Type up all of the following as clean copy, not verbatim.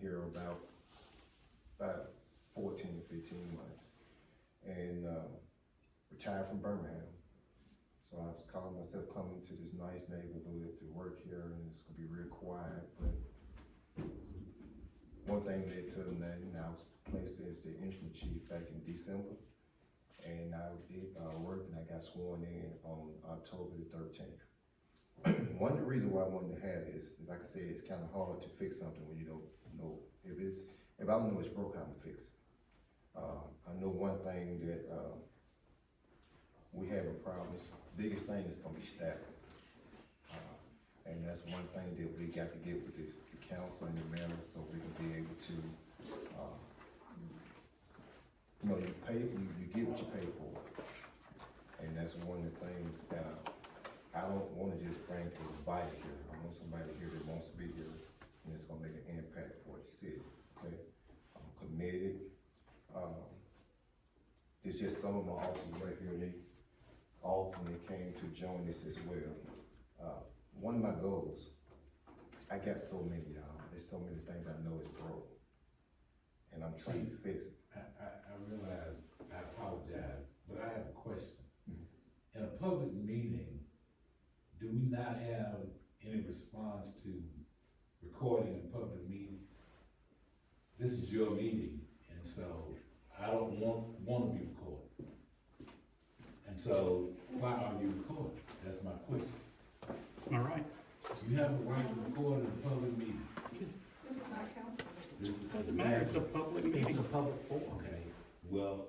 here about 14 to 15 months, and retired from Birmingham. So I was calling myself coming to this nice neighborhood to work here, and it's gonna be real quiet, but one thing led to another, and I was placed as the instrument chief back in December. And I did work, and I got sworn in on October the 13th. One of the reasons why I wanted to have is, like I said, it's kind of hard to fix something when you don't know. If I don't know it's broke, I'm gonna fix it. I know one thing that we have a problem. Biggest thing is gonna be staffing. And that's one thing that we got to get with the council and the mayor, so we can be able to, you get what you pay for. And that's one of the things, I don't wanna just bring everybody here. I want somebody here that wants to be here, and it's gonna make an impact for the city, okay? I'm committed. There's just some of my officers right here, and they often came to join this as well. One of my goals, I got so many, y'all. There's so many things I know is broke, and I'm trying to fix it. I realize, I apologize, but I have a question. In a public meeting, do we not have any response to recording a public meeting? This is your meeting, and so I don't want to be recorded. And so, why are you recording? That's my question. All right. You have a right to record in a public meeting. Yes. This is not council. This is Doesn't matter, it's a public meeting. It's a public forum. Okay, well,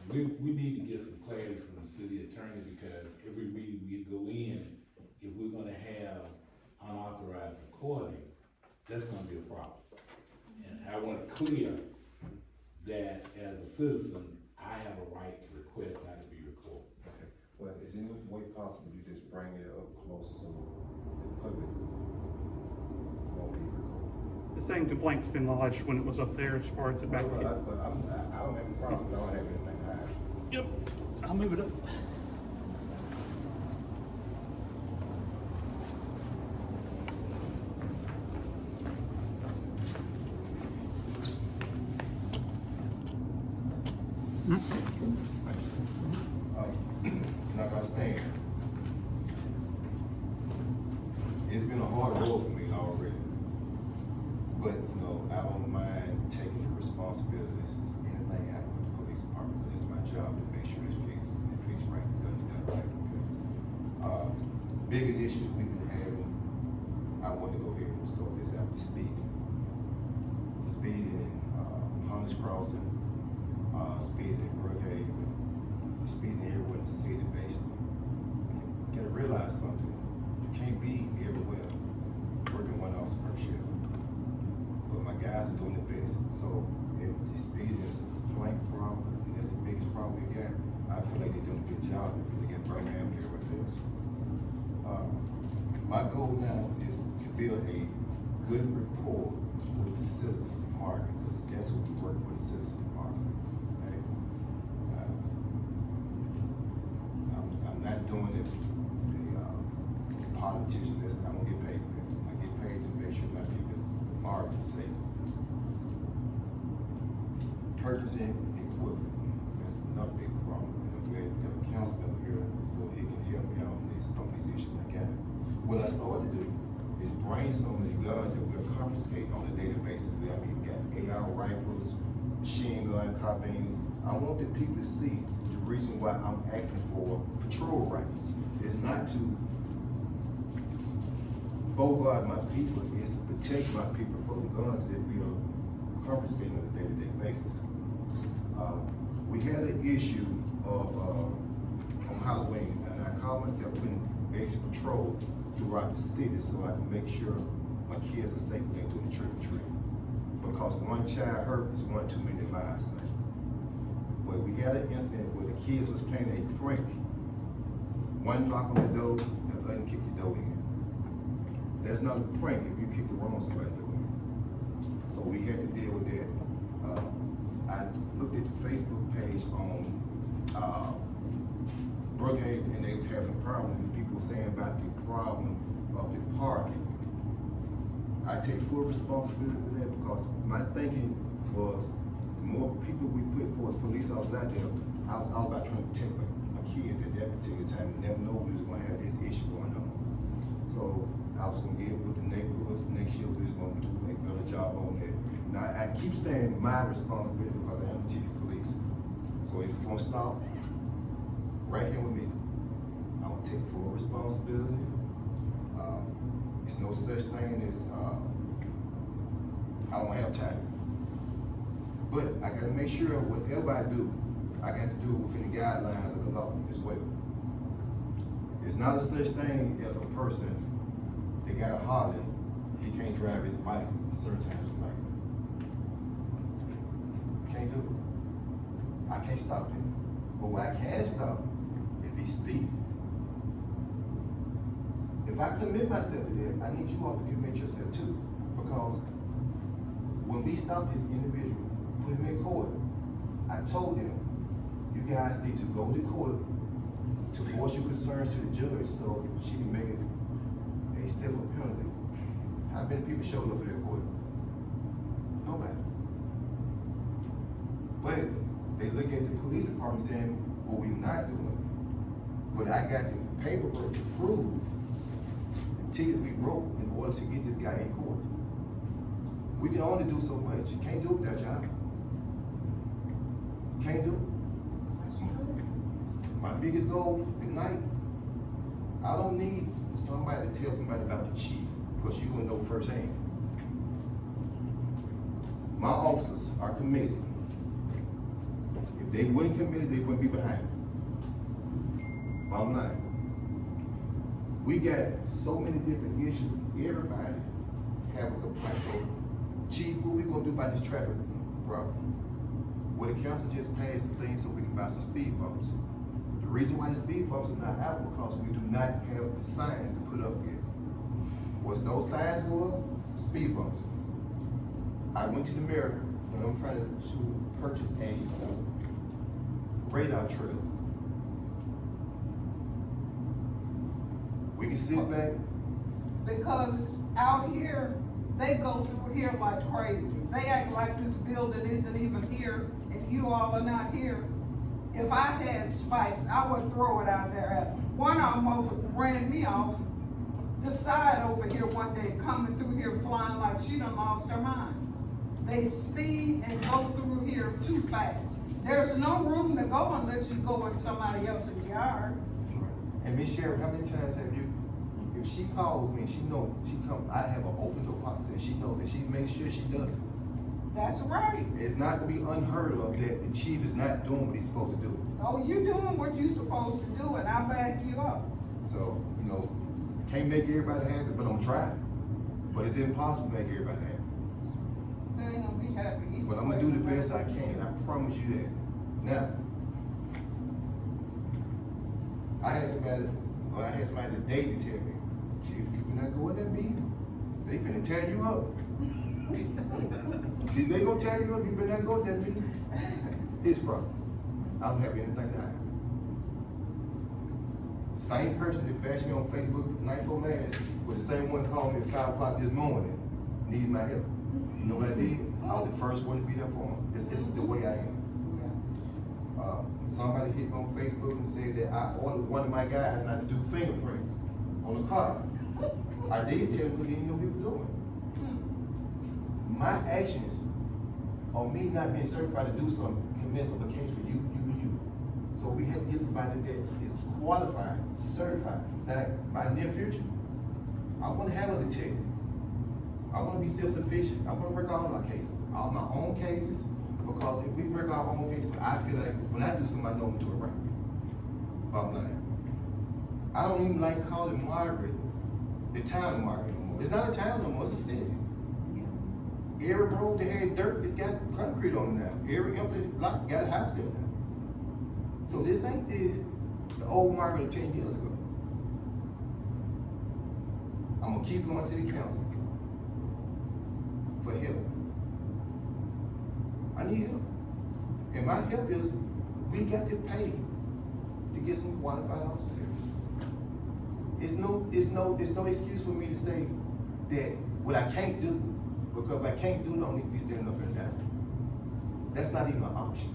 we need to get some clarity from the city attorney, because every meeting we go in, if we're gonna have unauthorized recording, that's gonna be a problem. And I want it clear that as a citizen, I have a right to request not to be recorded. Okay. Well, is there any way possible you just bring it up closer so the public won't be recorded? The same complaint's been lodged when it was up there as far as the back. I don't have a problem, I don't have anything to hide. Yep, I'll move it up. Like I was saying, it's been a hard road for me already. But, I don't mind taking the responsibilities. Anything happen with the police department, because it's my job to make sure it's fixed, and it's fixed right, done right, okay? Biggest issues we've been having, I want to go ahead and start this out, the speeding. Speeding in, Hunter's Crossing, speeding in Brookhaven, speeding everywhere in the city, basically. You gotta realize something, you can't be everywhere working 1 officer per shift. But my guys are doing the best, so if the speeding is a complaint problem, and that's the biggest problem we got, I feel like they're doing a good job if we get Birmingham here with this. My goal now is to build a good rapport with the citizens of Margaret, because that's what we work with, the citizens of Margaret. Okay? I'm not doing it the politician. Listen, I don't get paid for it. I get paid to make sure my people in Margaret is safe. Purchasing equipment, that's another big problem. We have a council member here, so it can help me out with some of these issues I got. What I started to do is bring some of the guns that we're confiscating on a daily basis. We got AR rifles, machine gun, carbines. I want the people to see the reason why I'm asking for patrol rifles. It's not to bogart my people, it's to protect my people from the guns that we are confiscating on a day-to-day basis. We had an issue of, on Halloween, and I call myself putting base patrol throughout the city so I can make sure my kids are safe when they do the trick or treat. Because one child hurt is one too many, in my eyesight. But we had an incident where the kids was playing a prank. One knock on the door and the other kick the door in. That's not a prank if you kick the wrong somebody's door in. So we had to deal with that. I looked at the Facebook page on Brookhaven, and they was having a problem. People were saying about the problem of the parking. I take full responsibility for that because my my thinking was, the more people we put forth as police officers out there, I was all about trying to protect my kids at that particular time, and never know we was gonna have this issue going on. So I was gonna get with the neighborhoods, next year we was gonna do a better job on that. Now, I keep saying my responsibility because I am the chief of police. So it's gonna stop right here with me. I'm gonna take full responsibility. It's no such thing as, I don't have time. But I gotta make sure whatever I do, I got to do it within the guidelines of the law as well. It's not a such thing as a person that got a Harley, he can't drive his bike certain times of life. Can't do it. I can't stop him. But what I can stop, if he's speeding. If I commit myself to that, I need you all to commit yourself too. Because when we stop this individual, put him in court, I told them, you guys need to go to court to voice your concerns to the judge so she can make it a stiffer penalty. How many people showed up for their court? Nobody. But they look at the police department saying, well, we're not doing it. But I got the paperwork to prove the tickets we wrote in order to get this guy in court. We can only do so much. You can't do it without y'all. Can't do it. My biggest goal tonight, I don't need somebody to tell somebody about the chief, because you're gonna know firsthand. My officers are committed. If they weren't committed, they wouldn't be behind me. Bottom line. We got so many different issues. Everybody have a complaint. So, chief, what we gonna do about this traffic problem? Well, the council just passed the thing so we can buy some speed bumps. The reason why the speed bumps are not out because we do not have the signs to put up yet. Once those signs go up, speed bumps. I went to the mayor and I'm trying to purchase a radar trailer. We can sit back. Because out here, they go through here like crazy. They act like this building isn't even here and you all are not here. If I had spikes, I would throw it out there. One almost ran me off the side over here one day, coming through here flying like she done lost her mind. They speed and go through here too fast. There's no room to go unless you go in somebody else's yard. And Miss Sheriff, how many times have you, if she calls me, she know, she come, I have an open door policy, and she knows, and she makes sure she does it. That's right. It's not gonna be unheard of that the chief is not doing what he's supposed to do. Oh, you doing what you supposed to do and I back you up. So, you know, can't make everybody happy, but I'm trying. But it's impossible to make everybody happy. They ain't gonna be happy either. But I'm gonna do the best I can, I promise you that. Now, I had somebody today to tell me, Chief, you better not go in that meeting. They finna tear you up. See, they gonna tear you up, you better not go in that meeting. His problem. I don't have anything to hide. Same person that bashed me on Facebook night before last was the same one called me at 5 o'clock this morning, needing my help. You know what I did? I was the first one to be there for him. It's just the way I am. Somebody hit me on Facebook and said that I ordered one of my guys not to do fingerprints on the car. I did tell him because he didn't know what he was doing. My actions on me not being certified to do something can mess up a case for you, and you. So we had to get somebody that is qualified, certified. Now, my near future, I want to handle the tech. I want to be self-sufficient. I want to work on all my cases, all my own cases, because if we work our own cases, I feel like when I do something, I know I'm doing it right. Bottom line. I don't even like calling Margaret the town of Margaret no more. It's not a town no more, it's a city. Every road that had dirt, it's got concrete on it now. Every empty lot got a house in there. So this ain't the old Margaret of 10 years ago. I'm gonna keep going to the council for help. I need help. And my help is, we got to pay to get some qualified officers here. It's no excuse for me to say that what I can't do. Because if I can't do it, I don't need to be standing up and down. That's not even an option.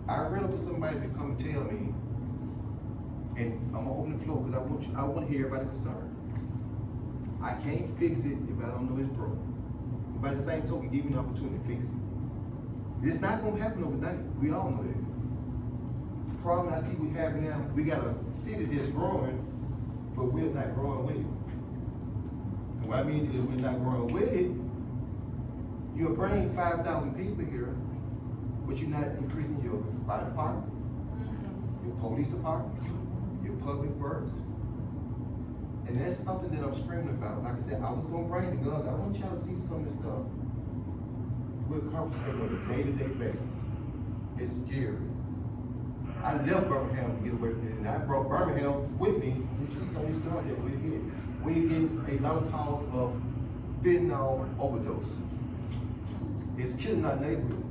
I'd rather for somebody to come and tell me, and I'm gonna open the floor because I want to hear everybody concerned. I can't fix it if I don't know it's broke. By the same token, give me an opportunity to fix it. It's not gonna happen overnight. We all know that. The problem I see we have now, we got a city that's growing, but we're not growing with it. And what I mean is we're not growing with it. You're bringing 5,000 people here, but you're not increasing your fire department, your police department, your public works. And that's something that I'm screaming about. Like I said, I was gonna bring the guns. I want y'all to see some of the stuff we're confiscating on a day-to-day basis. It's scary. I left Birmingham to get away from this, and I brought Birmingham with me to see some of these guns that we're getting. We're getting a lot of calls of fentanyl overdose. It's killing our neighborhood.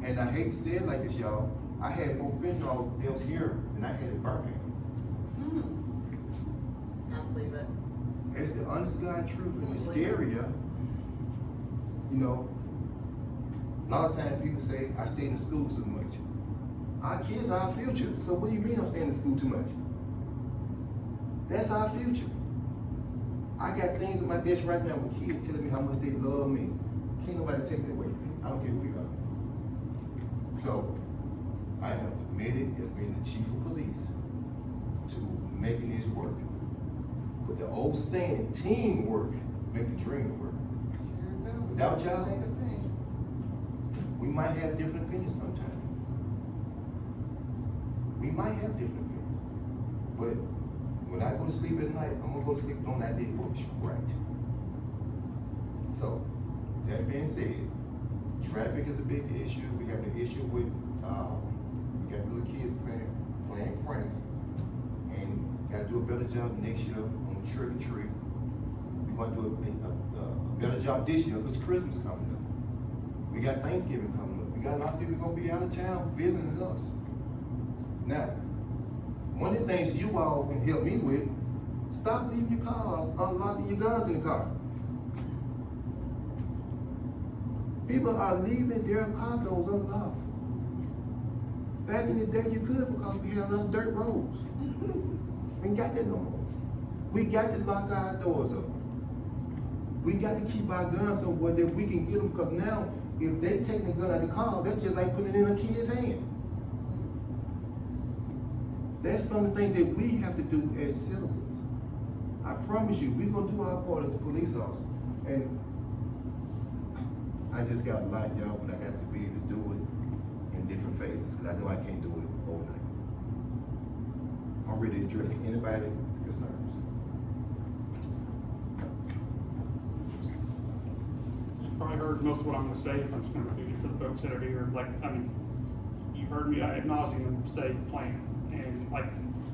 And I hate to say it like this, y'all. I had more fentanyl deaths here than I had in Birmingham. I believe it. It's the honest God truth, and it's scary, yeah. You know, a lot of times people say, I stay in the school so much. Our kids are our future, so what do you mean I'm staying in school too much? That's our future. I got things on my desk right now with kids telling me how much they love me. Can't nobody take that away from me. I don't care who you are. So, I am committed as being the chief of police to making this work. But the old saying, teamwork make the dream work. Without y'all, we might have different opinions sometimes. We might have different opinions. But when I go to sleep at night, I'm gonna go to sleep on that day works right. So, that being said, traffic is a big issue. We have an issue with, we got little kids playing pranks. And gotta do a better job next year on trick or treat. We want to do a better job this year because Christmas coming up. We got Thanksgiving coming up. We got a lot of people gonna be out of town visiting us. Now, one of the things you all can help me with, stop leaving your cars, unlocking your guns in the car. People are leaving their car doors unlocked. Back in the day you could because we had a lot of dirt roads. We ain't got that no more. We got to lock our doors up. We got to keep our guns somewhere that we can get them, because now, if they take the gun out of the car, that's just like putting it in a kid's hand. That's some of the things that we have to do as citizens. I promise you, we're gonna do our part as the police officer. And I just got a lot, y'all, but I got to be able to do it in different phases, because I know I can't do it overnight. I'm ready to address anybody concerns. You probably heard most of what I'm gonna say. If I'm just gonna repeat it for the folks that are here. Like, I mean, you've heard me ad nauseum say plan. And like,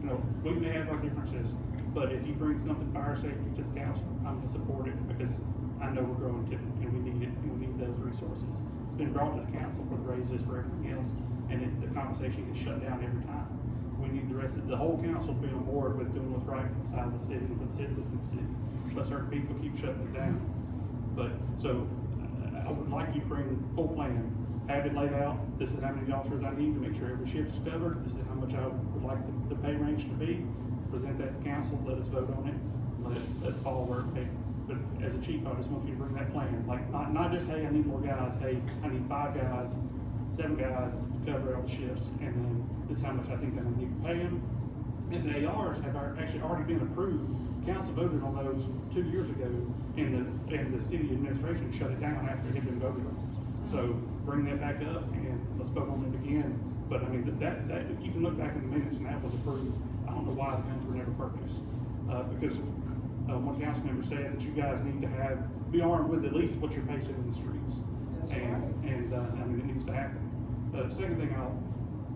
you know, we may have our differences, but if you bring something fire safety to the council, I'm gonna support it, because I know we're growing too, and we need it, and we need those resources. It's been brought to the council for the raises, for everything else, and the conversation gets shut down every time. We need the rest of the whole council to be on board with doing what's right for the size of the city and for the citizens of the city. But certain people keep shutting it down. But, so, I would like you to bring full plan, have it laid out. This is how many officers I need to make sure every shift is covered. This is how much I would like the pay range to be. Present that to council, let us vote on it, let it fall where it may. But as a chief, I just want you to bring that plan. Like, not just, hey, I need more guys, hey, I need 5 guys, 7 guys to cover all the shifts, and then this is how much I think I'm gonna need to pay them. And the ARs have actually already been approved. Council voted on those 2 years ago, and the city administration shut it down after it had been voted on. So bring that back up and let's vote on it again. But I mean, that you can look back in the minutes and that was approved. I don't know why the guns were never purchased. Because one council member said that you guys need to be armed with at least what you're facing in the streets. That's I mean, it needs to happen. The second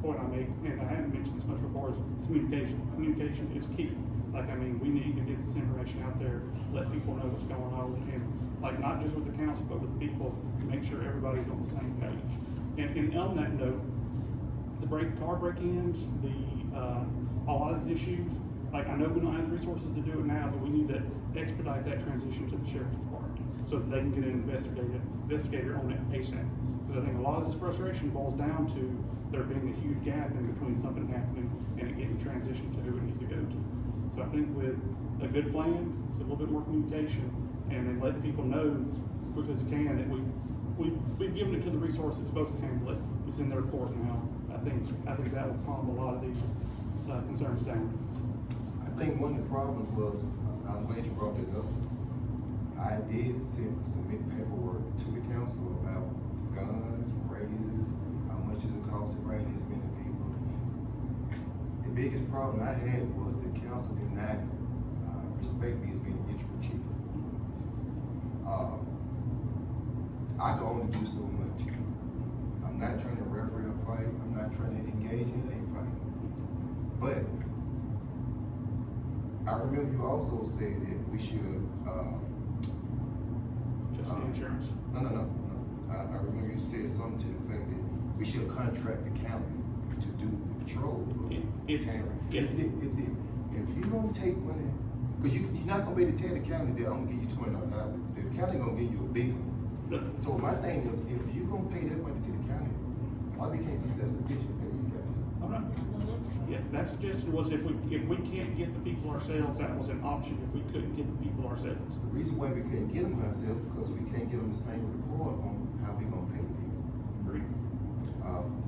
point I make, and I haven't mentioned this much before, is communication. Communication is key. Like, I mean, we need to get this information out there, let people know what's going on, and like, not just with the council, but with the people, to make sure everybody's on the same page. And on that note, the car break-ins, a lot of these issues, like, I know we don't have the resources to do it now, but we need to expedite that transition to the sheriff's department. so that they can get an investigator on it ASAP. Because I think a lot of this frustration boils down to there being a huge gap in between something happening and it getting transitioned to who it needs to go to. So I think with a good plan, it's a little bit more communication, and then letting people know as quickly as you can that we've given it to the resource that's supposed to handle it. It's in their court now. I think that will calm a lot of these concerns down. I think one of the problems was, I'm glad you brought it up. I did submit paperwork to the council about guns, raises, how much does it cost to bring this many people. The biggest problem I had was the council did not respect me as being interim chief. I can only do so much. I'm not trying to referee a fight. I'm not trying to engage in a fight. But I remember you also said that we should. Just the insurance. No. I remember you said something to the fact that we should contract the county to do the patrol. If you don't take money, because you're not gonna be able to tell the county that I'm gonna give you $20. The county gonna give you a big one. So my thing was, if you gonna pay that money to the county, why we can't be self-sufficient for these guys? I'm not. Yeah, that suggestion was if we can't get the people ourselves, that was an option if we couldn't get the people ourselves. The reason why we couldn't get them ourselves because we can't get them the same report on how we gonna pay people. Agreed.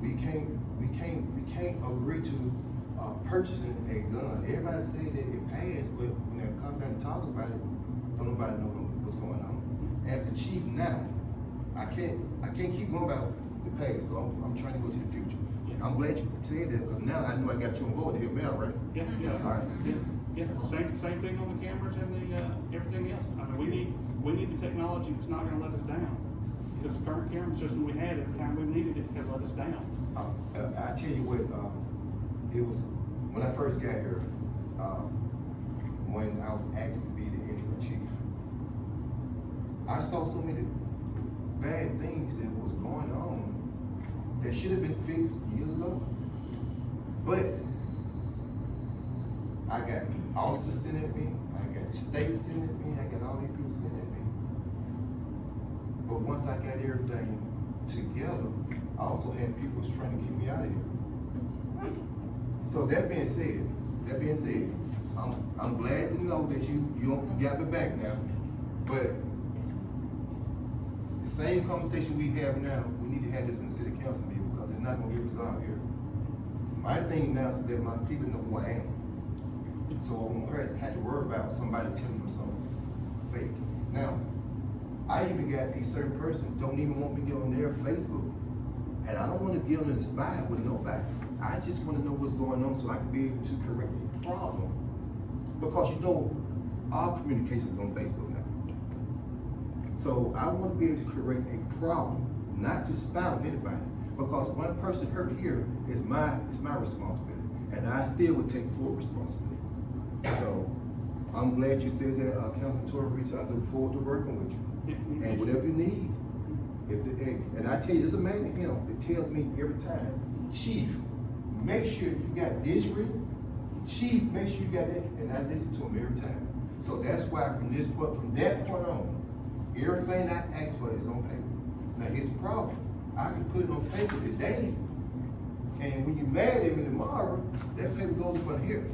We can't agree to purchasing a gun. Everybody say that it passed, but when it comes down to talk about it, don't nobody know what's going on. As the chief now, I can't keep going about the past, so I'm trying to go to the future. Yeah. I'm glad you said that because now I know I got you on board to help me out, right? Yeah. All right. Yeah, same thing on the cameras and the, everything else. I mean, we need the technology that's not gonna let us down. Because the current camera system we had at the time we needed it has let us down. I tell you what, it was when I first got here, when I was asked to be the interim chief, I saw so many bad things that was going on that should have been fixed years ago. But I got officers sitting at me, I got the state sitting at me, I got all these people sitting at me. But once I got everything together, I also had people trying to get me out of here. So that being said, I'm glad to know that you got me back now. But the same conversation we have now, we need to have this in the city council meeting because it's not gonna get resolved here. My thing now is that my people know who I am. So I won't have to worry about somebody telling them something fake. Now, I even got a certain person don't even want me to get on their Facebook. And I don't want to get on the spy with nobody. I just want to know what's going on so I can be able to correct a problem. Because you know, our communication is on Facebook now. So I want to be able to correct a problem, not just spy on anybody. Because one person hurt here is my responsibility. And I still would take full responsibility. So I'm glad you said that, Councilman Torrey reached out. I look forward to working with you. And whatever you need. And I tell you, there's a man in him that tells me every time, Chief, make sure you got this written. Chief, make sure you got that. And I listen to him every time. So that's why from that point on, everything I ask for is on paper. Now here's the problem. I can put it on paper today. And when you're mad at me tomorrow, that paper goes up on here.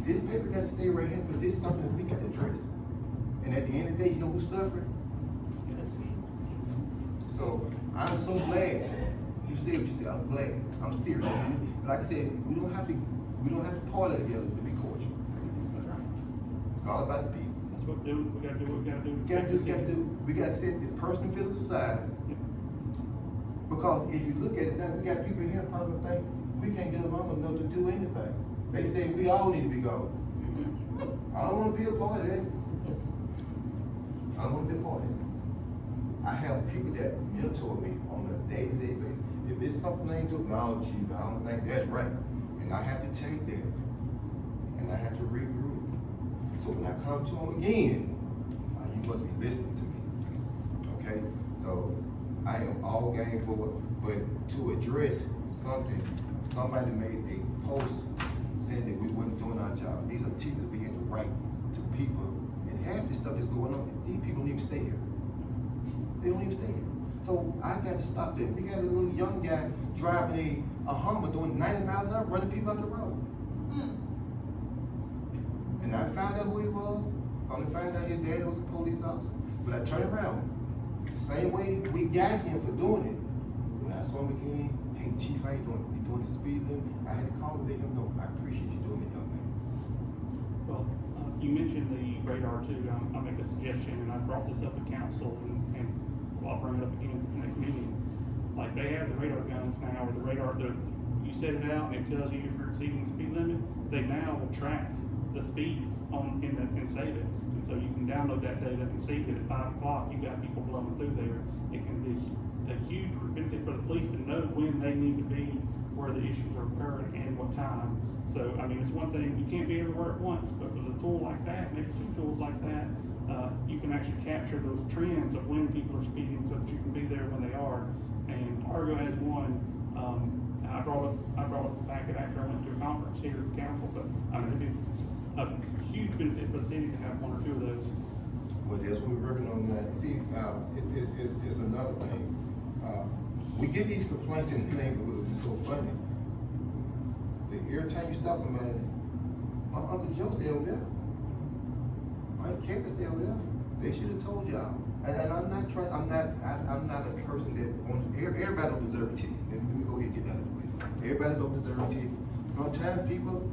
This paper got to stay right here because this is something that we got to address. And at the end of the day, you know who's suffering? So I'm so glad you said what you said. I'm glad. I'm serious. Like I said, we don't have to party together to be cordial. It's all about the people. That's what we do. We gotta do what we gotta do. We gotta set the personal feelings aside. Because if you look at it now, we got people here probably think we can't get along enough to do anything. They say we all need to be gone. I don't want to be a part of that. I don't want to be a part of it. I have people that mentor me on a day-to-day basis. If it's something I ain't doing, no, Chief, I don't think that's right. And I have to take that. And I have to regroup. So when I come to them again, you must be listening to me. Okay? So I am all game for it. But to address something, somebody made a post saying that we weren't doing our job. These are teachers we had to write to people. And half the stuff that's going on, these people don't even stay here. They don't even stay here. So I got to stop that. We got a little young guy driving a Hummer doing 90 miles an hour, running people up the road. And I found out who he was. Only found out his dad was a police officer. But I turned around. The same way we got him for doing it. When I saw him again, hey chief, how you doing? You doing the speed limit? I had to call him and let him know. I appreciate you doing it, young man. Well, you mentioned the radar too. I'll make a suggestion, and I brought this up at council, and I'll bring it up again at this next meeting. Like, they have the radar guns now, or the radar, you set it out and it tells you if you're exceeding the speed limit. They now will track the speeds and save it. And so you can download that data and see that at 5 o'clock, you got people blowing through there. It can be a huge benefit for the police to know when they need to be, where the issues are occurring and what time. So, I mean, it's one thing, you can't be everywhere at once, but with a tool like that, maybe 2 tools like that, you can actually capture those trends of when people are speeding so that you can be there when they are. And Argo has one. I brought it back after I went to a conference here at the council, but I mean, it's a huge benefit for the city to have 1 or 2 of those. Well, that's what we're working on now. See, it's another thing. We get these complaints in the neighborhood, it's so funny. Every time you stop somebody, my Uncle Joe stay over there. My Aunt Kevin stay over there. They should have told y'all. And I'm not a person that wants, everybody don't deserve a ticket. Let me go ahead and get that out of the way. Everybody don't deserve a ticket. Sometimes people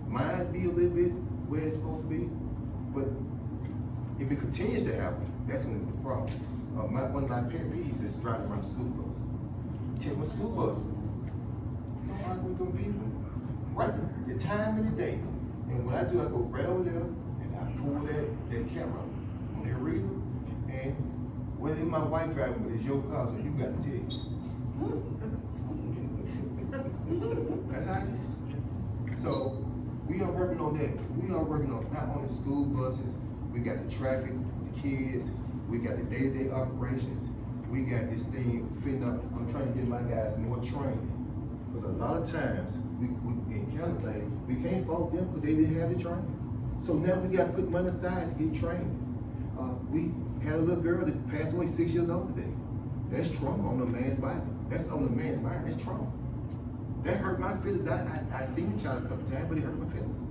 might be a little bit where it's supposed to be, but if it continues to happen, that's the problem. One of my pet peeves is driving around the school bus. Take my school bus. Don't argue with them people. Right the time of the day. And what I do, I go right over there and I pull that camera on their reader, and whether my wife driving, it's your car, so you got to tell you. That's how it is. So we are working on that. We are working on not only school buses, we got the traffic, the kids, we got the day-to-day operations. We got this thing fitting up. I'm trying to get my guys more training. Because a lot of times, we encounter things, we can't fault them because they didn't have the training. So now we got to put money aside to get training. We had a little girl that passed away 6 years old today. That's trauma on a man's body. That's on a man's mind. That's trauma. That hurt my feelings. I seen the child a couple times, but it hurt my feelings.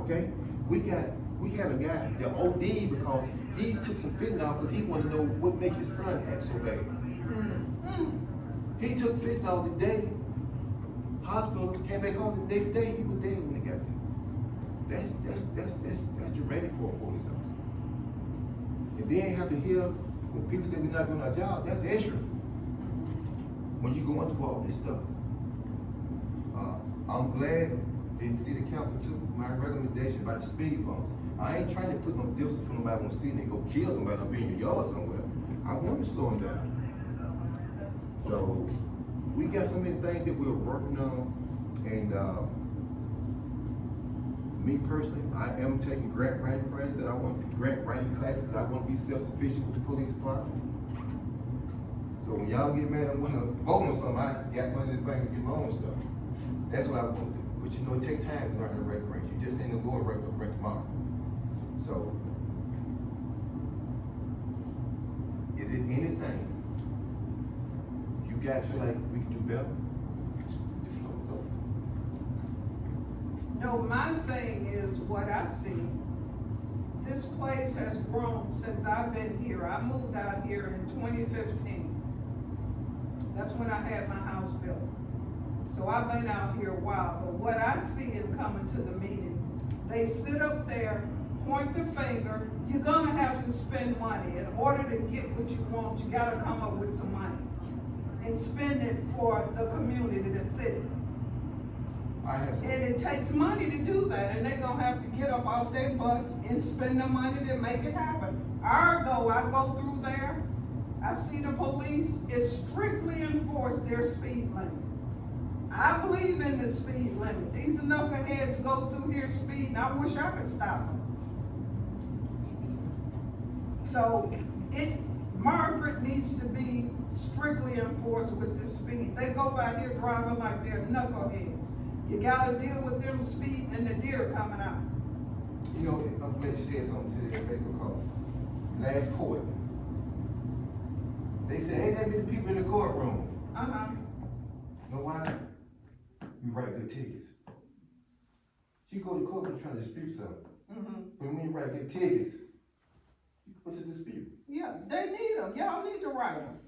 Okay? We had a guy that OD'd because he took some fentanyl because he wanted to know what make his son act so bad. He took fentanyl today, hospital, came back home the next day, he was dead when he got there. That's dramatic for a police officer. And then have to hear when people say we're not doing our job, that's extra. When you go into all this stuff. I'm glad the city council took my recommendation about the speed bumps. I ain't trying to put no difference for nobody won't see and they go kill somebody or be in your yard somewhere. I want them to slow them down. So we got so many things that we're working on, and me personally, I am taking grant writing classes that I want I want to be self-sufficient with the police department. So when y'all get mad and want to vote on something, I got money in the bank to get my own stuff. That's what I want to do. But you know, it takes time to learn how to write grants. You just ain't gonna go and write tomorrow. So, is it anything you guys feel like we can do better? The floor is open. No, my thing is what I see. This place has grown since I've been here. I moved out here in 2015. That's when I had my house built. So I've been out here a while, but what I see in coming to the meetings, they sit up there, point the finger, you're gonna have to spend money. In order to get what you want, you gotta come up with some money and spend it for the community, the city. And it takes money to do that, and they're gonna have to get up off their butt and spend the money to make it happen. I go through there, I see the police is strictly enforce their speed limit. I believe in the speed limit. These knuckleheads go through here speeding. I wish I could stop them. So Margaret needs to be strictly enforced with this speed. They go by here driving like they're knuckleheads. You gotta deal with them speeding and the deer coming out. You know, I'm glad you said something to that because last court, They said, ain't that many people in the courtroom. Uh-huh. Know why? We write good tickets. You go to court and try to dispute something. Mm-hmm. But when you write good tickets, what's the dispute? Yeah, they need them. Y'all need to write them.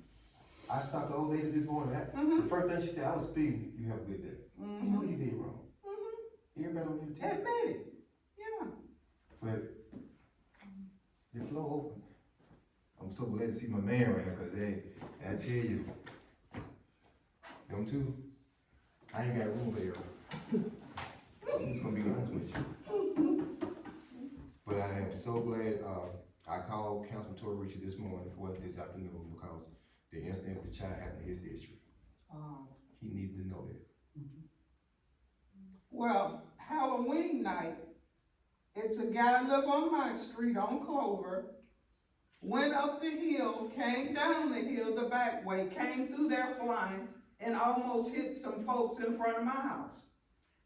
I stopped the old lady this morning. Mhm. The first thing she said, I was speeding. You have a good day. You know you did wrong. Everybody don't need to take it. Admit it. Yeah. But the floor open. I'm so glad to see my man right here, cause hey, I tell you, them two, I ain't got room for everyone. I'm just gonna be honest with you. But I am so glad, I called Councilman Torrey Richard this morning, well, this afternoon, because the incident with the child happened in his district. He needed to know that. Well, Halloween night, it's a guy live on my street on Clover, went up the hill, came down the hill the back way, came through there flying, and almost hit some folks in front of my house.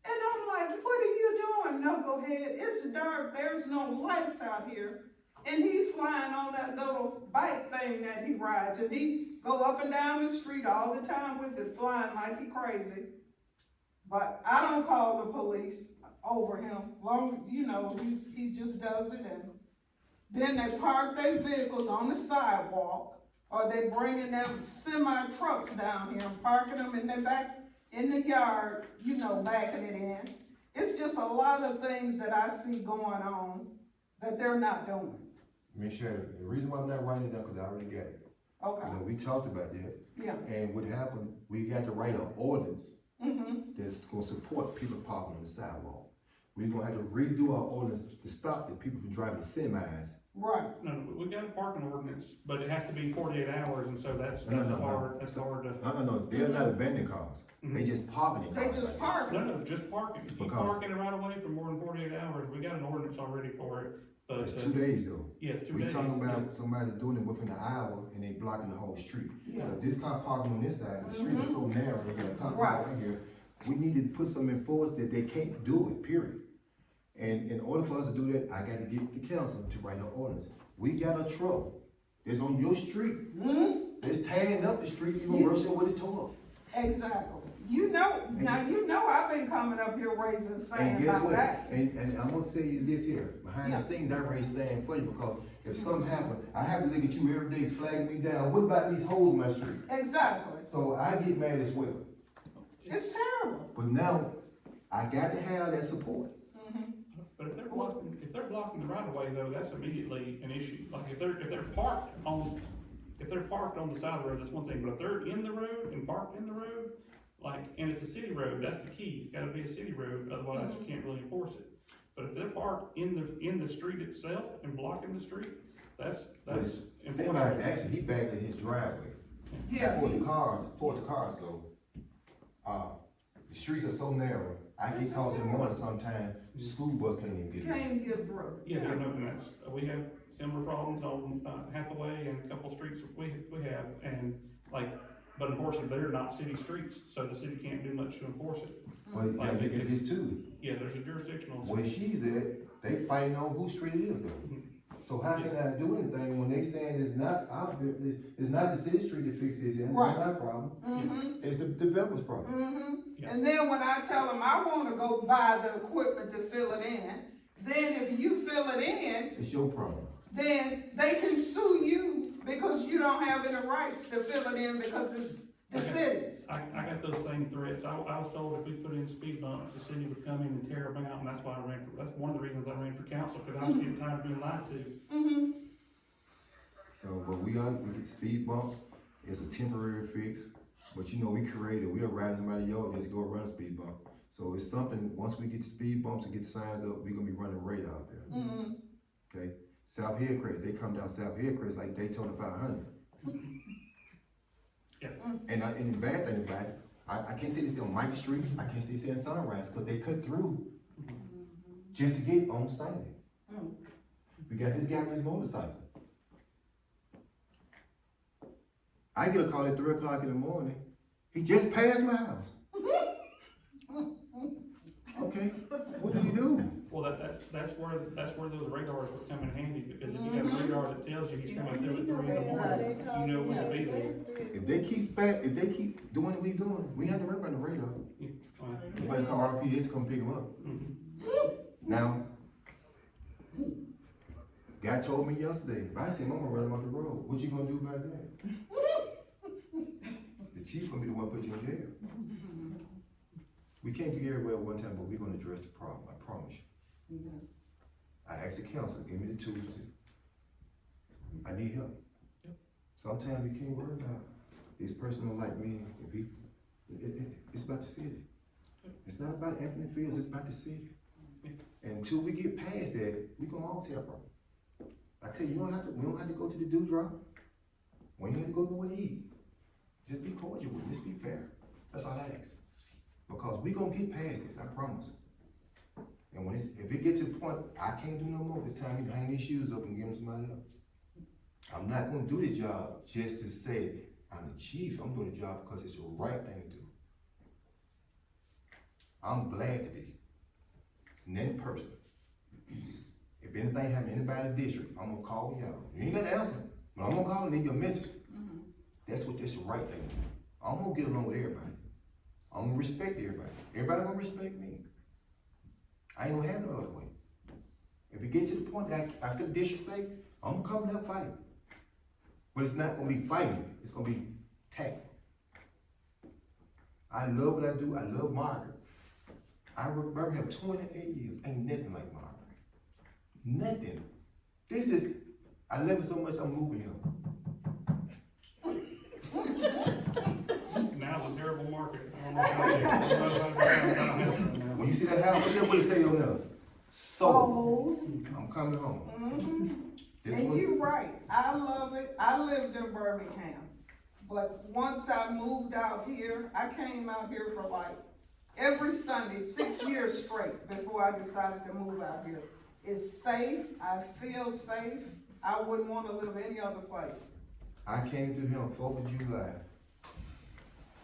And I'm like, what are you doing, knucklehead? It's dark, there's no lights out here. And he flying on that little bike thing that he rides, and he go up and down the street all the time with it, flying like he crazy. But I don't call the police over him, long, you know, he just does it, and then they park their vehicles on the sidewalk, or they bringing them semi trucks down here and parking them in their back, in the yard, you know, backing it in. It's just a lot of things that I see going on that they're not doing. Make sure, the reason why I'm not writing it down, cause I already got it. Okay, You know, we talked about that, yeah, and what happened, we got to write an ordinance mm-hmm, that's gonna support people parking on the sidewalk. We're gonna have to redo our ordinance to stop the people from driving the semis. right, No, we got a parking ordinance, but it has to be 48 hours, and so that's No. that's hard to. No, they're not abandoning cars, they just parking in they cars. just right park. No, just parking. If you Because- park in the right of way for more than 48 hours, we got an ordinance already for it, now. but. It's 2 days though. Yeah, it's 2 We days. talking about somebody doing it within an hour and they blocking the whole street. Yeah. But this car parking on this side, the streets are so narrow, they got a car Right. right here. We need to put some enforcement that they can't do it, period. And in order for us to do that, I gotta get the council to write an ordinance. We got a truck that's on your street, that's tearing up the street, even Yeah. worse than what it tore up. Exactly. You know, now you know I've been coming up here raising And sand guess about what? that. And I'm gonna tell you this here, behind Yeah. the scenes, I raise sand for you, because if something happen, I have to look at you every day flagging me down. What about these holes in my street? Exactly. So I get mad as well. It's terrible. But now, I got to have that support. But if they're blocking the right of way though, that's immediately an issue. Like if they're parked on the side of the road, that's one thing, but if they're in the road and parked in the road, like, and it's a city road, that's the key, it's gotta be a city road, otherwise you can't really enforce it. But if they're parked in the street itself and blocking the street, that's Somebody's actually, he backed in his driveway. Yeah. Before the cars go. The streets are so narrow, I get calls in the morning sometime, the school bus can't even get in. Can't get through. Yeah, no, and that's, we have similar problems on, Hathaway and a couple of streets we have, and like, but unfortunately, they're not city streets, so the city can't do much to enforce it. But you gotta look at this too, Yeah, there's a jurisdictional. where she's at, they fighting on whose street it is though. So how can I do anything when they saying it's not the city street that fixes it, it's Right. not my problem, Mm-hmm, it's the developer's problem. mm-hmm. Yeah. And then when I tell them I wanna go buy the equipment to fill it in, then if you fill it in, It's your problem. then they can sue you because you don't have any rights to fill it in because it's the Okay. city's. I got those same threats. I was told if we put in speed bumps, the city would come in and tear them out, and that's why that's one of the reasons I ran for council, because I was getting tired of being lied to. Mm-hmm, So, but we get speed bumps, it's a temporary fix, but you know, we'll ride somebody's yard, just go run a speed bump. So it's something, once we get the speed bumps and get the signs up, we're gonna be running radar out there, mm-hmm. okay? South Hillcrest, they come down South Hillcrest like Daytona 500. Yeah. And the bad thing about it, I can't say this on Mike Street, I can't say this on Sunrise, cause they cut through just to get on Sunday. We got this guy on his motorcycle. I get a call at 3 o'clock in the morning. He just passed my house. Okay, what did he do? Well, that's where those radars would come in handy, because if you have a radar that tells you he's coming through at 3 in the morning, you know when to be there. If they keep doing what we doing, we have to remember the radar. Somebody call RPS, come pick them up. Now, guy told me yesterday, if I see him, I'm gonna run him off the road. What you gonna do about that? The chief gonna be the one put you in jail. We can't be everywhere at one time, but we're gonna address the problem, I promise you. I asked the council, give me the tools I need help. Sometimes we can't worry about this person don't like me, and people. It's about the city. It's not about Anthony Fields, it's about the city. And until we get past that, we gonna all tear apart. Like I said, we don't have to go to the dewdrop. We ain't have to go nowhere to eat. Just be cordial with it, just be fair. That's all I ask. Because we gonna get past this, I promise. And when if it gets to the point, I can't do no more, it's time to hang these shoes up and give them somebody else. I'm not gonna do the job just to say I'm the chief, I'm doing the job because it's the right thing to do. I'm glad to be. It's nothing personal. If anything happen in anybody's district, I'm gonna call y'all. You ain't gotta answer, but I'm gonna call and leave you a message. That's the right thing to do. I'm gonna get along with everybody. I'm gonna respect everybody. Everybody gonna respect me. I ain't gonna have no other way. If it get to the point that I feel disrespect, I'm gonna come up fight. But it's not gonna be fighting, it's gonna be tactful. I love what I do, I love Margaret. I remember him 28 years, ain't nothing like Margaret. Nothing. I love it so much, I'm moving him. Now it's a terrible market. I don't know how to When you see that house up there, what do you say on there? Sold. I'm coming home. And you're right, I love it, I lived in Birmingham, but once I moved out here, I came out here for like every Sunday, 6 years straight before I decided to move out here. It's safe, I feel safe, I wouldn't wanna live any other place. I came through here on 4th of July,